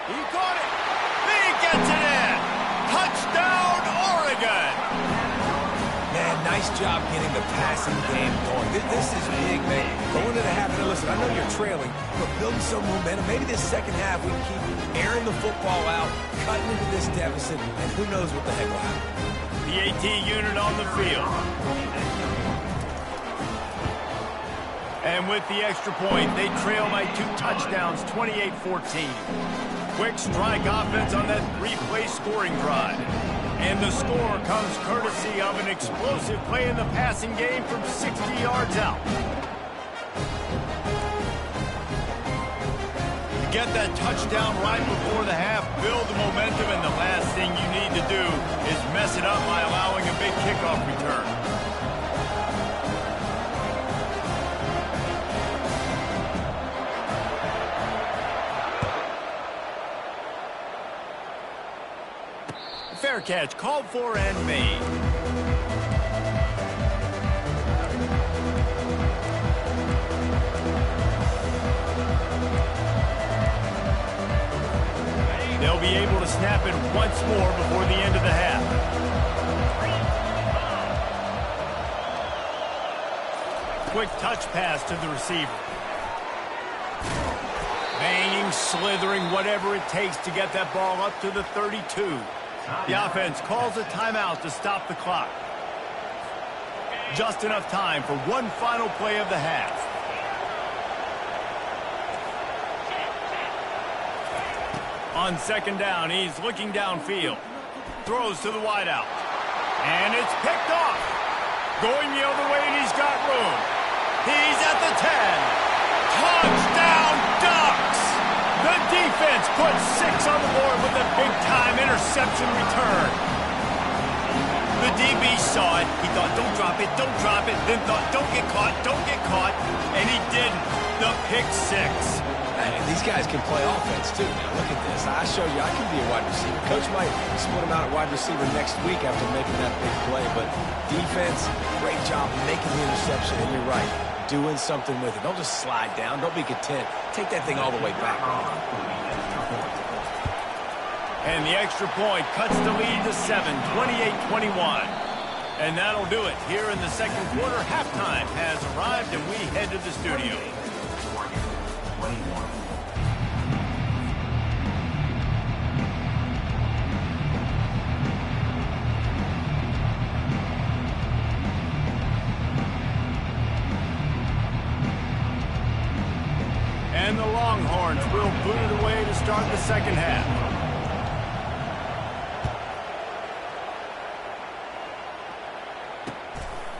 He caught it. He gets it in. Touchdown, Oregon. Man, nice job getting the passing game going. This is big, man. Going to the half. Now, listen, I know you're trailing, but building some momentum. Maybe this second half we can keep airing the football out, cutting into this deficit, and who knows what the heck will happen. The AT unit on the field. And with the extra point, they trail by 2 touchdowns, 28-14. Quick strike offense on that 3-play scoring drive. And the score comes courtesy of an explosive play in the passing game from 60 yards out. To get that touchdown right before the half, build the momentum, and the last thing you need to do is mess it up by allowing a big kickoff return. Fair catch, called for and made. They'll be able to snap it once more before the end of the half. Quick touch pass to the receiver. Banging, slithering, whatever it takes to get that ball up to the 32. The offense calls a timeout to stop the clock. Just enough time for one final play of the half. On second down, he's looking downfield. Throws to the wideout. And it's picked off. Going the other way, and he's got room. He's at the 10. Touchdown, Ducks! The defense puts 6 on the board with a big-time interception return. The DB saw it. He thought, don't drop it, then thought, don't get caught, and he didn't. The pick 6. And these guys can play offense, too. Now, look at this. I showed you I can be a wide receiver. Coach might split him out at wide receiver next week after making that big play, but defense, great job making the interception, and you're right. Doing something with it. Don't just slide down. Don't be content. Take that thing all the way back. And the extra point cuts the lead to 7, 28-21. And that'll do it. Here in the second quarter, halftime has arrived, and we head to the studio. And the Longhorns will boot it away to start the second half.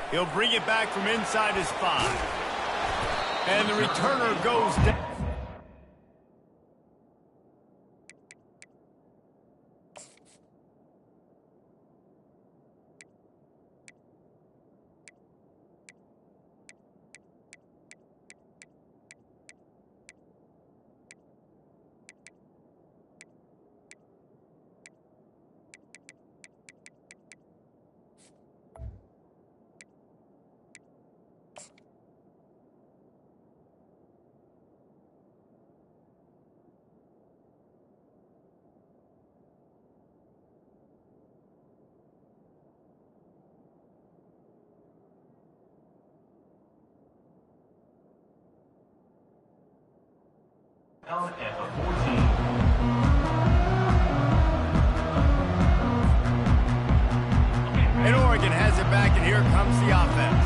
He'll bring it back from inside his 5. And the returner goes down. Down at the 14. back, and here comes the offense.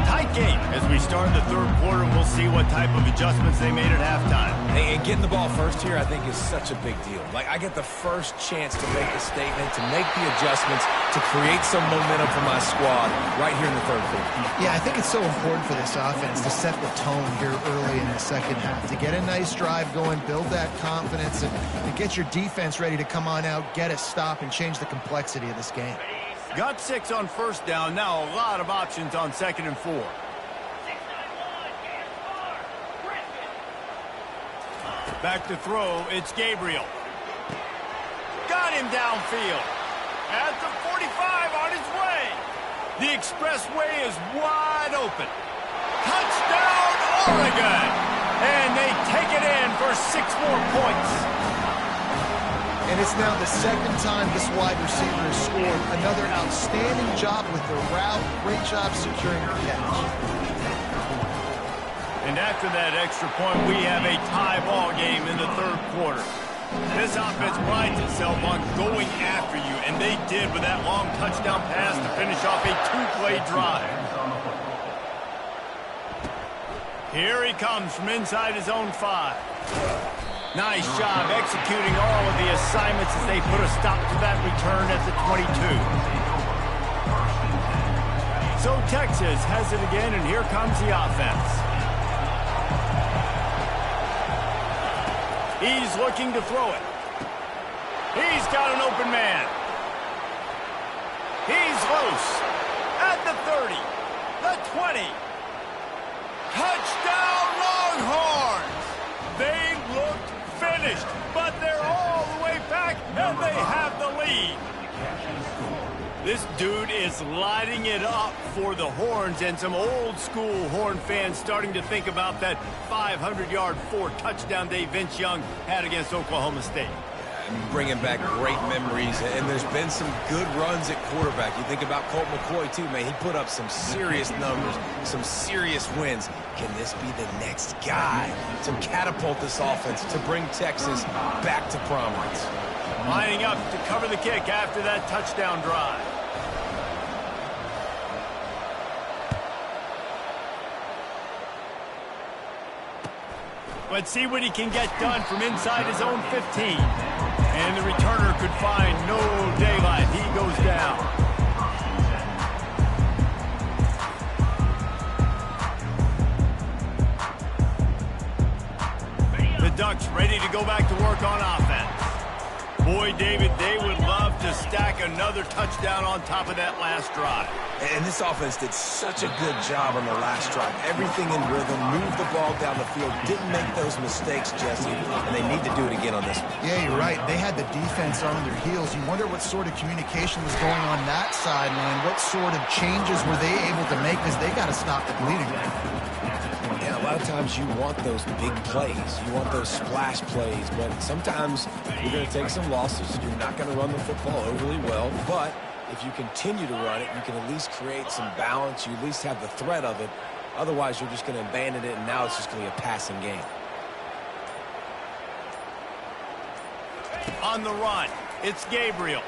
Tight game as we start the third quarter. We'll see what type of adjustments they made at halftime. Hey, and getting the ball first here, I think, is such a big deal. Like, I get the first chance to make a statement, to make the adjustments, to create some momentum for my squad right here in the third quarter. Yeah, I think it's so important for this offense to set the tone here early in the second half, to get a nice drive going, build that confidence, and get your defense ready to come on out, get a stop, and change the complexity of this game. Got 6 on first down. Now a lot of options on 2nd and 4. Back to throw. It's Gabriel. Got him downfield. At the 45 on his way. The expressway is wide open. Touchdown, Oregon! And they take it in for 6 more points. And it's now the second time this wide receiver has scored. Another outstanding job with the route. Great job securing the catch. And after that extra point, we have a tie ball game in the third quarter. This offense prides itself on going after you, and they did with that long touchdown pass to finish off a 2-play drive. Here he comes from inside his own 5. Nice job executing all of the assignments as they put a stop to that return at the 22. So Texas has it again, and here comes the offense. He's looking to throw it. He's got an open man. He's loose. At the 30. The 20. Touchdown Longhorns! They looked finished, but they're all the way back, and they have the lead. This dude is lighting it up for the Horns, and some old-school Horn fans starting to think about that 500-yard 4-touchdown day Vince Young had against Oklahoma State. Bringing back great memories, and there's been some good runs at quarterback. You think about Colt McCoy, too, man. He put up some serious numbers, some serious wins. Can this be the next guy to catapult this offense, to bring Texas back to prominence? Lining up to cover the kick after that touchdown drive. Let's see what he can get done from inside his own 15. And the returner could find no daylight. He goes down. The Ducks ready to go back to work on offense. Boy, David, they would love to stack another touchdown on top of that last drive. And this offense did such a good job on the last drive. Everything in rhythm, moved the ball down the field, didn't make those mistakes, Jesse, and they need to do it again on this one. Yeah, you're right. They had the defense on their heels. You wonder what sort of communication was going on that sideline. What sort of changes were they able to make, because they got to stop the bleeding. Yeah, a lot of times you want those big plays. You want those splash plays, but sometimes you're going to take some losses. You're not going to run the football overly well, but if you continue to run it, you can at least create some balance. You at least have the threat of it. Otherwise, you're just going to abandon it, and now it's just going to be a passing game. On the run, it's Gabriel.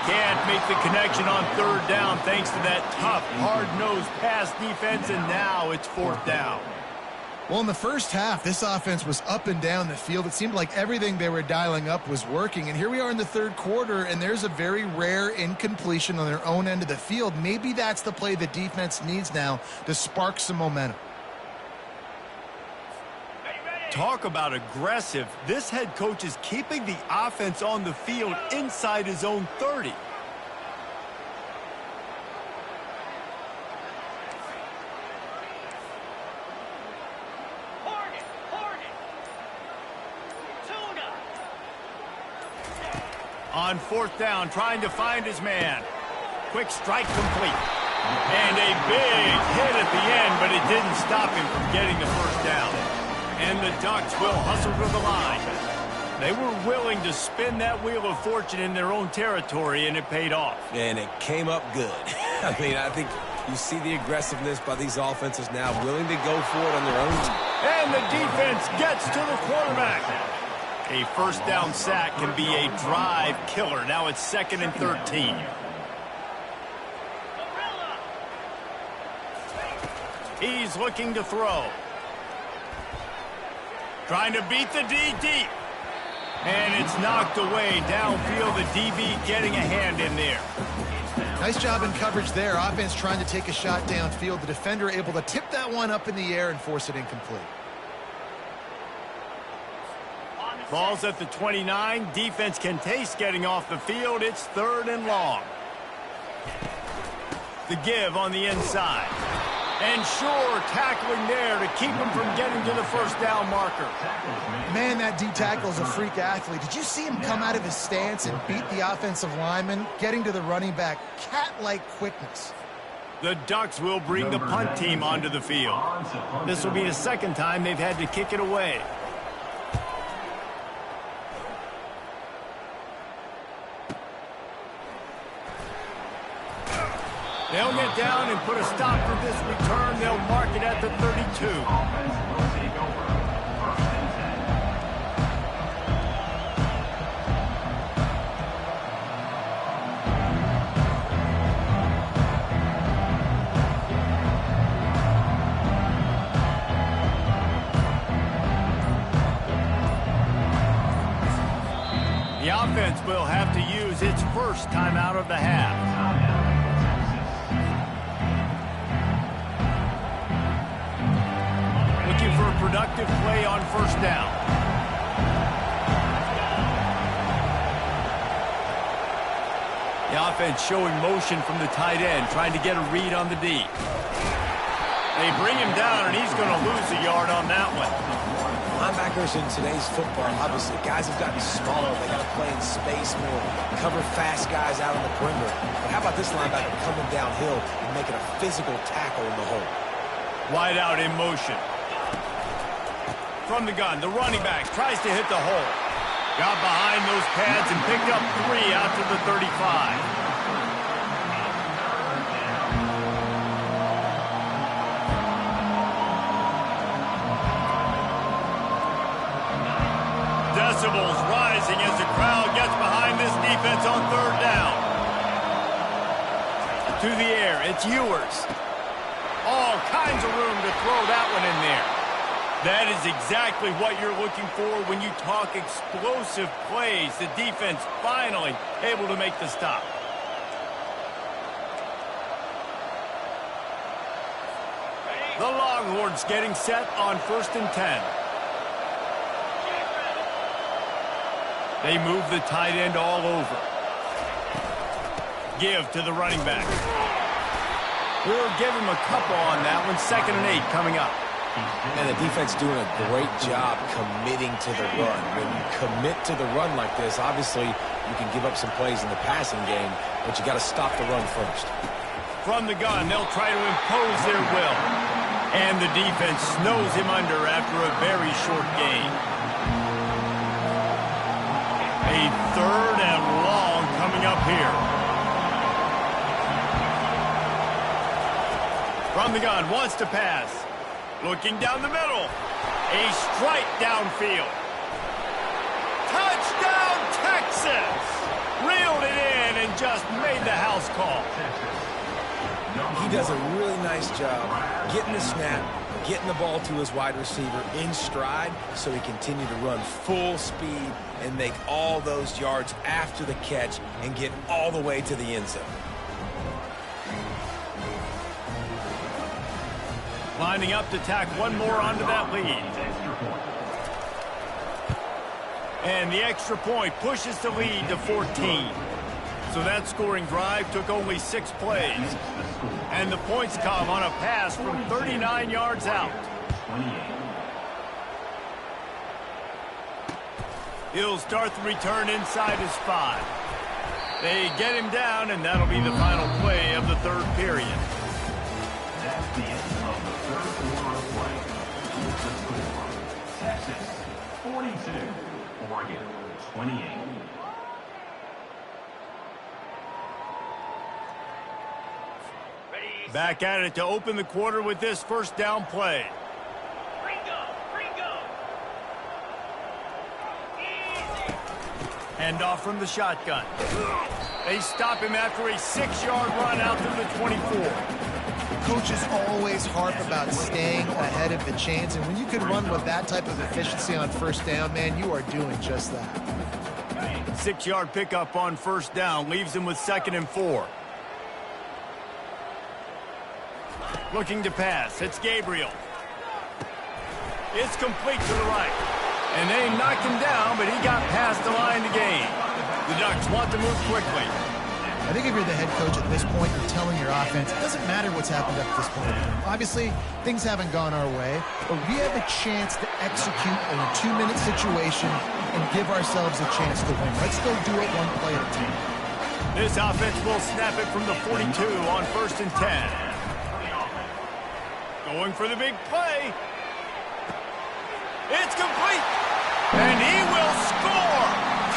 Can't make the connection on 3rd down thanks to that tough, hard-nosed pass defense, and now it's 4th down. Well, in the first half, this offense was up and down the field. It seemed like everything they were dialing up was working. And here we are in the third quarter, and there's a very rare incompletion on their own end of the field. Maybe that's the play the defense needs now to spark some momentum. Talk about aggressive. This head coach is keeping the offense on the field inside his own 30. On 4th down, trying to find his man. Quick strike complete. And a big hit at the end, but it didn't stop him from getting the first down. And the Ducks will hustle to the line. They were willing to spin that wheel of fortune in their own territory, and it paid off. And it came up good. I mean, I think you see the aggressiveness by these offenses now, willing to go for it on their own. And the defense gets to the quarterback. A 1st down sack can be a drive killer. Now it's 2nd and 13. He's looking to throw. Trying to beat the D deep. And it's knocked away downfield. The DB getting a hand in there. Nice job in coverage there. Offense trying to take a shot downfield. The defender able to tip that one up in the air and force it incomplete. Ball's at the 29. Defense can taste getting off the field. It's 3rd and long. The give on the inside. And sure, tackling there to keep him from getting to the first down marker. Man, that D tackle is a freak athlete. Did you see him come out of his stance and beat the offensive lineman, getting to the running back? Cat-like quickness. The Ducks will bring the punt team onto the field. This will be the second time they've had to kick it away. They'll get down and put a stop for this return. They'll mark it at the 32. The offense will have to use its first timeout of the half. For a productive play on first down. The offense showing motion from the tight end, trying to get a read on the D. They bring him down, and he's going to lose a yard on that one. Linebackers in today's football, obviously, guys have gotten smaller. They got to play in space more, cover fast guys out on the perimeter. But how about this linebacker coming downhill and making a physical tackle in the hole? Wide out in motion. From the gun, the running back tries to hit the hole. Got behind those pads and picked up 3 out to the 35. Decibels rising as the crowd gets behind this defense on 3rd down. To the air, it's Ewers. All kinds of room to throw that one in there. That is exactly what you're looking for when you talk explosive plays. The defense finally able to make the stop. The Longhorns getting set on 1st and 10. They move the tight end all over. Give to the running back. We'll give him a couple on that one. 2nd and 8 coming up. And the defense doing a great job committing to the run. When you commit to the run like this, obviously you can give up some plays in the passing game, but you got to stop the run first. From the gun, they'll try to impose their will. And the defense snows him under after a very short gain. A 3rd and long coming up here. From the gun, wants to pass. Looking down the middle. A strike downfield. Touchdown, Texas! Reeled it in and just made the house call. He does a really nice job getting the snap, getting the ball to his wide receiver in stride so he continue to run full speed and make all those yards after the catch and get all the way to the end zone. Lining up to tack one more onto that lead. And the extra point pushes the lead to 14. So that scoring drive took only 6 plays. And the points come on a pass from 39 yards out. He'll start the return inside his 5. They get him down, and that'll be the final play of the 3rd period. That's the end of the 3rd quarter of play. The score, Texas 42, Oregon 28. Back at it to open the quarter with this first down play. Hand off from the shotgun. They stop him after a 6-yard run out to the 24. coaches always harp about staying ahead of the chains, and when you can run with that type of efficiency on first down, man, you are doing just that. 6-yard pickup on first down leaves him with 2nd and 4. Looking to pass. It's Gabriel. It's complete to the right. And they knocked him down, but he got past the line to gain. The Ducks want to move quickly. I think if you're the head coach at this point, you're telling your offense, it doesn't matter what's happened up to this point. Obviously, things haven't gone our way, but we have a chance to execute in a 2-minute situation and give ourselves a chance to win. Let's go do it one play at a time. This offense will snap it from the 42 on 1st and 10. Going for the big play. It's complete. And he will score.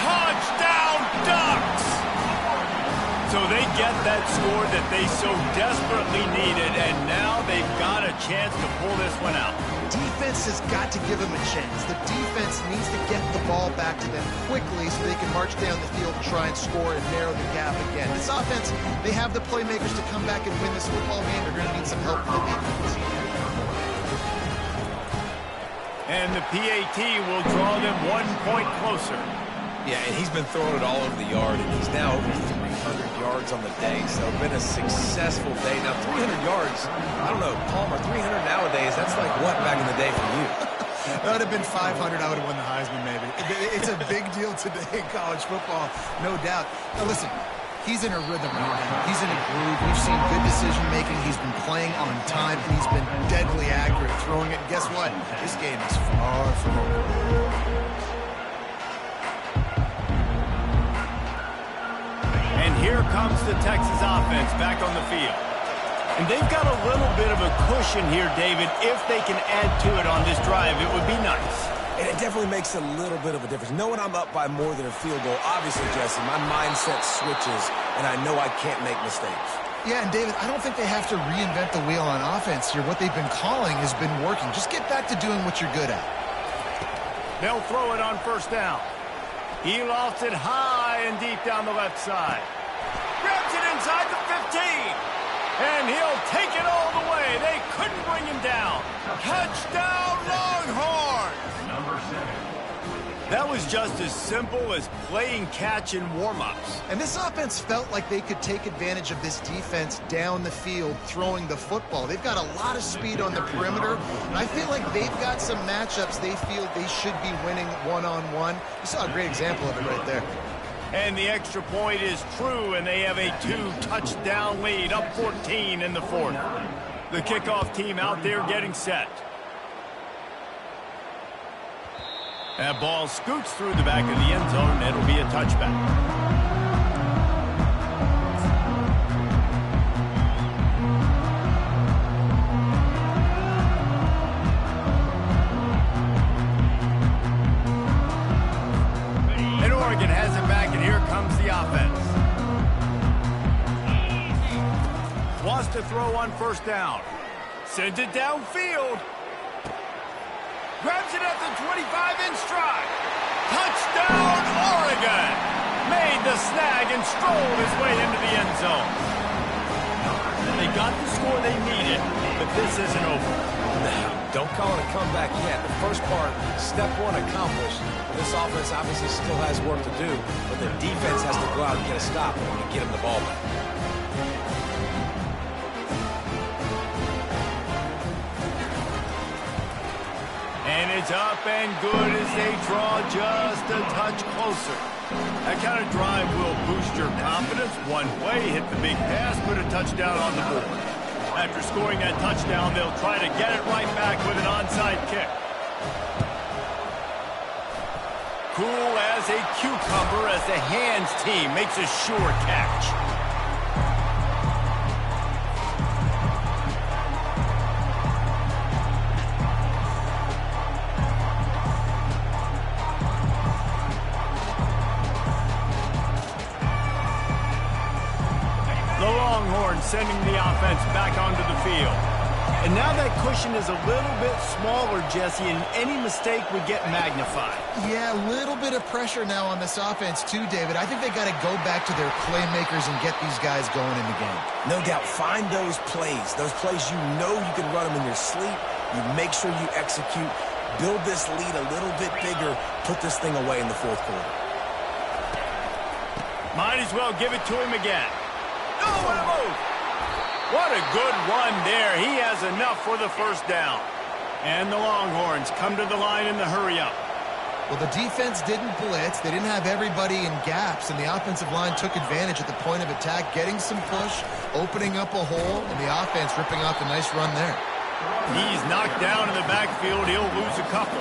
Touchdown, Ducks. So they get that score that they so desperately needed, and now they've got a chance to pull this one out. Defense has got to give them a chance. The defense needs to get the ball back to them quickly so they can march down the field and try and score and narrow the gap again. This offense, they have the playmakers to come back and win this football game. They're going to need some help from the defense. And the PAT will draw them 1 point closer. Yeah, and he's been throwing it all over the yard, and he's now over 300 yards on the day. So it's been a successful day. Now, 300 yards, I don't know, Palmer, 300 nowadays, that's like what back in the day for you? That would have been 500. I would have won the Heisman, maybe. It's a big deal today in college football, no doubt. Now, listen, he's in a rhythm right now. He's in a groove. We've seen good decision-making. He's been playing on time, and he's been deadly accurate throwing it. And guess what? This game is far from over. And here comes the Texas offense back on the field. And they've got a little bit of a cushion here, David. If they can add to it on this drive, it would be nice. And it definitely makes a little bit of a difference. Knowing I'm up by more than a field goal, obviously, Jesse, my mindset switches, and I know I can't make mistakes. Yeah, and David, I don't think they have to reinvent the wheel on offense here. What they've been calling has been working. Just get back to doing what you're good at. They'll throw it on first down. He lofts it high and deep down the left side. Grabs it inside the 15. And he'll take it all the way. They couldn't bring him down. Touchdown, Longhorns! Number 7. That was just as simple as playing catch in warm-ups. And this offense felt like they could take advantage of this defense down the field throwing the football. They've got a lot of speed on the perimeter, and I feel like they've got some matchups they feel they should be winning one-on-one. You saw a great example of it right there. And the extra point is true, and they have a 2-touchdown lead, up 14 in the 4th. The kickoff team out there getting set. That ball scoots through the back of the end zone, and it'll be a touchback. And Oregon has it back, and here comes the offense. Wants to throw on first down. Sends it downfield. Grabs it at the 25 in stride. Touchdown, Oregon! Made the snag and strolled his way into the end zone. They got the score they needed, but this isn't over. Don't call it a comeback yet. The first part, step 1 accomplished. This offense obviously still has work to do, but the defense has to go out and get a stop and get him the ball back. And it's up and good as they draw just a touch closer. That kind of drive will boost your confidence. One play, hit the big pass, put a touchdown on the board. After scoring that touchdown, they'll try to get it right back with an onside kick. Cool as a cucumber as the hands team makes a sure catch. Sending the offense back onto the field. And now that cushion is a little bit smaller, Jesse, and any mistake would get magnified. Yeah, a little bit of pressure now on this offense too, David. I think they got to go back to their playmakers and get these guys going in the game. No doubt. Find those plays you know you can run them in your sleep. You make sure you execute. Build this lead a little bit bigger. Put this thing away in the fourth quarter. Might as well give it to him again. Oh, what a move! What a good run there. He has enough for the first down. And the Longhorns come to the line in the hurry-up. Well, the defense didn't blitz. They didn't have everybody in gaps, and the offensive line took advantage at the point of attack, getting some push, opening up a hole, and the offense ripping off a nice run there. He's knocked down in the backfield. He'll lose a couple.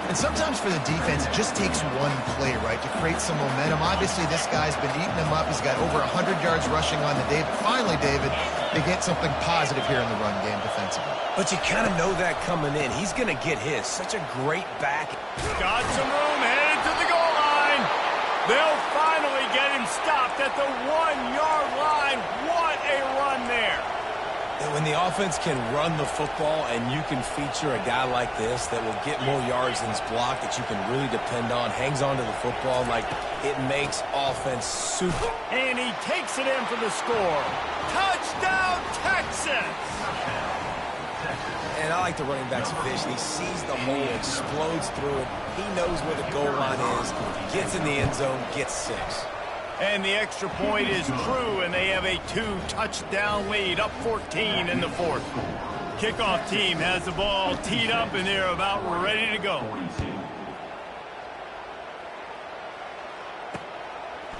And sometimes for the defense, it just takes one play, right, to create some momentum. Obviously, this guy's been eating them up. He's got over 100 yards rushing on the day. But finally, David, they get something positive here in the run game defensively. But you kind of know that coming in. He's going to get his. Such a great back. Got some room, headed to the goal line. They'll finally get him stopped at the 1-yard line. What a run there. When the offense can run the football and you can feature a guy like this that will get more yards than his block, that you can really depend on, hangs on to the football, like it makes offense super. And he takes it in for the score. Touchdown, Texas! And I like the running back's vision. He sees the hole, explodes through it. He knows where the goal line is, gets in the end zone, gets 6. And the extra point is true, and they have a 2-touchdown lead, up 14 in the fourth. Kickoff team has the ball teed up, and they're about ready to go.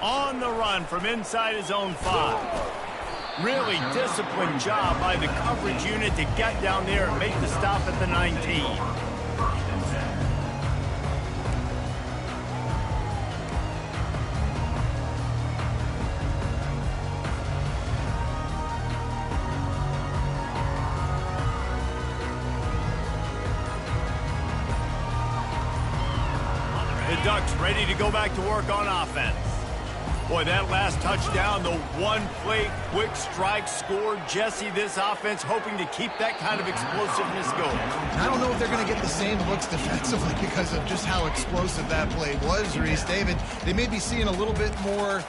On the run from inside his own 5. Really disciplined job by the coverage unit to get down there and make the stop at the 19. Ducks ready to go back to work on offense. Boy, that last touchdown, the one-play quick strike score. Jesse, this offense hoping to keep that kind of explosiveness going. I don't know if they're going to get the same looks defensively because of just how explosive that play was, Reese. David, they may be seeing a little bit more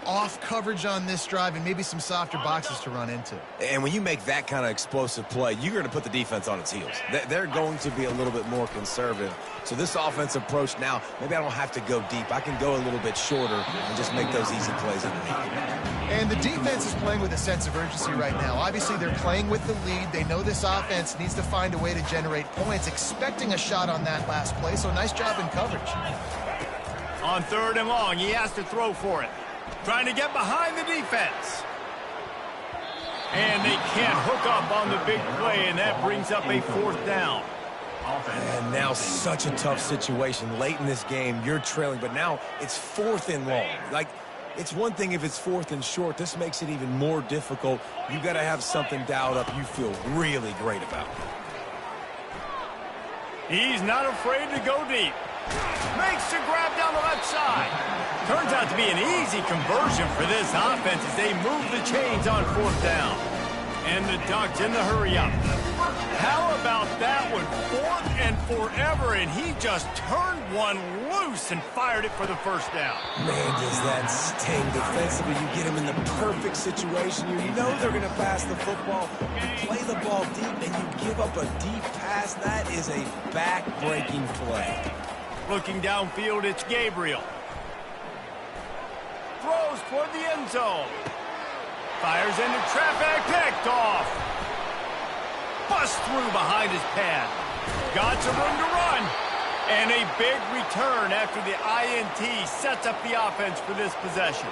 off coverage on this drive and maybe some softer boxes to run into. And when you make that kind of explosive play, you're going to put the defense on its heels. They're going to be a little bit more conservative. So this offensive approach now, maybe I don't have to go deep. I can go a little bit shorter and just make those easy plays underneath. And the defense is playing with a sense of urgency right now. Obviously, they're playing with the lead. They know this offense needs to find a way to generate points, expecting a shot on that last play. So nice job in coverage. On 3rd and long, he has to throw for it. Trying to get behind the defense. And they can't hook up on the big play, and that brings up a 4th down. And now such a tough situation. Late in this game, you're trailing, but now it's 4th and long. Like, it's one thing if it's 4th and short. This makes it even more difficult. You got to have something dialed up you feel really great about. He's not afraid to go deep. Makes the grab down the left side. Turns out to be an easy conversion for this offense as they move the chains on 4th down. And the Ducks in the hurry-up. How about that one? 4th and forever, and he just turned one loose and fired it for the first down. Man, does that sting defensively. You get him in the perfect situation. You know they're going to pass the football. You play the ball deep, and you give up a deep pass. That is a back-breaking play. Looking downfield, it's Gabriel. Throws toward the end zone. Fires into traffic, picked off. Bust through behind his pad. Got some room to run. And a big return after the INT sets up the offense for this possession.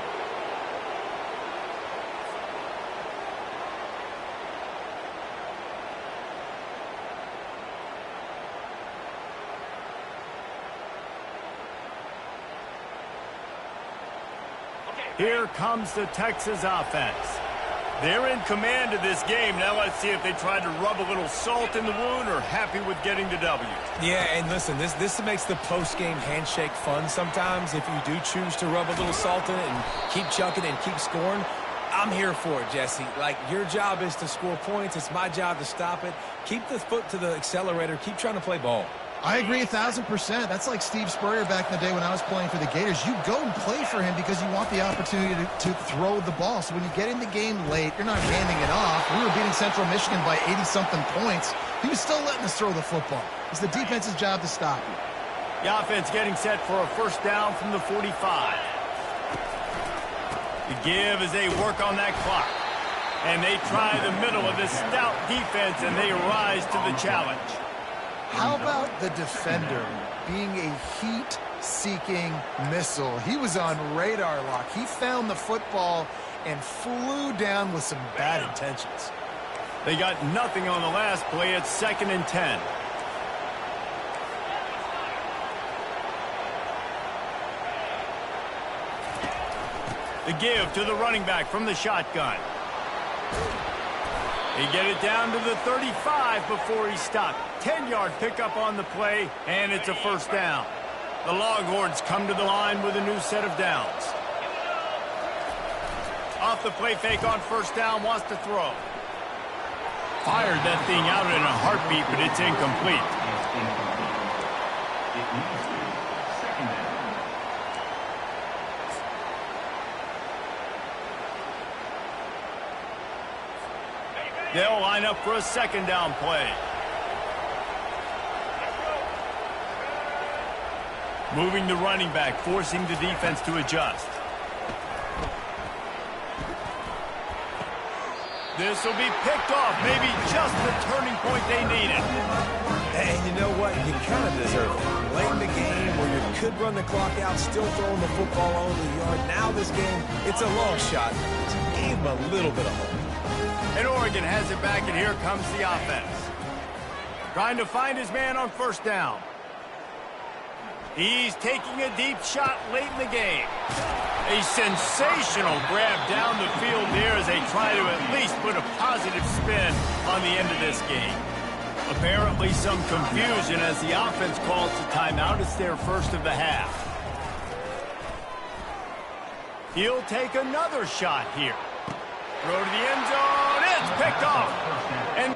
Here comes the Texas offense. They're in command of this game. Now let's see if they try to rub a little salt in the wound or happy with getting the W. Yeah, and listen, this makes the post-game handshake fun sometimes if you do choose to rub a little salt in it and keep chucking and keep scoring. I'm here for it, Jesse. Like, your job is to score points. It's my job to stop it. Keep the foot to the accelerator. Keep trying to play ball. I agree 1,000%. That's like Steve Spurrier back in the day when I was playing for the Gators. You go and play for him because you want the opportunity to throw the ball. So when you get in the game late, you're not handing it off. We were beating Central Michigan by 80-something points. He was still letting us throw the football. It's the defense's job to stop you. The offense getting set for a first down from the 45. The give as they work on that clock. And they try the middle of this stout defense, and they rise to the challenge. How about the defender being a heat-seeking missile? He was on radar lock. He found the football and flew down with some bad intentions. They got nothing on the last play. It's 2nd and 10. The give to the running back from the shotgun. He get it down to the 35 before he stopped. 10-yard pickup on the play, and it's a first down. The Longhorns come to the line with a new set of downs. Off the play fake on first down, wants to throw. Fired that thing out in a heartbeat, but it's incomplete. It needs to be 2nd down. They'll line up for a 2nd down play. Moving the running back, forcing the defense to adjust. This will be picked off. Maybe just the turning point they needed. And you know what? You kind of deserve it. Late in the game where you could run the clock out, still throwing the football all over the yard. Now this game, it's a long shot. So gave him a little bit of hope. And Oregon has it back, and here comes the offense. Trying to find his man on first down. He's taking a deep shot late in the game. A sensational grab down the field here as they try to at least put a positive spin on the end of this game. Apparently some confusion as the offense calls the timeout. It's their first of the half. He'll take another shot here. Throw to the end zone. It's picked off. And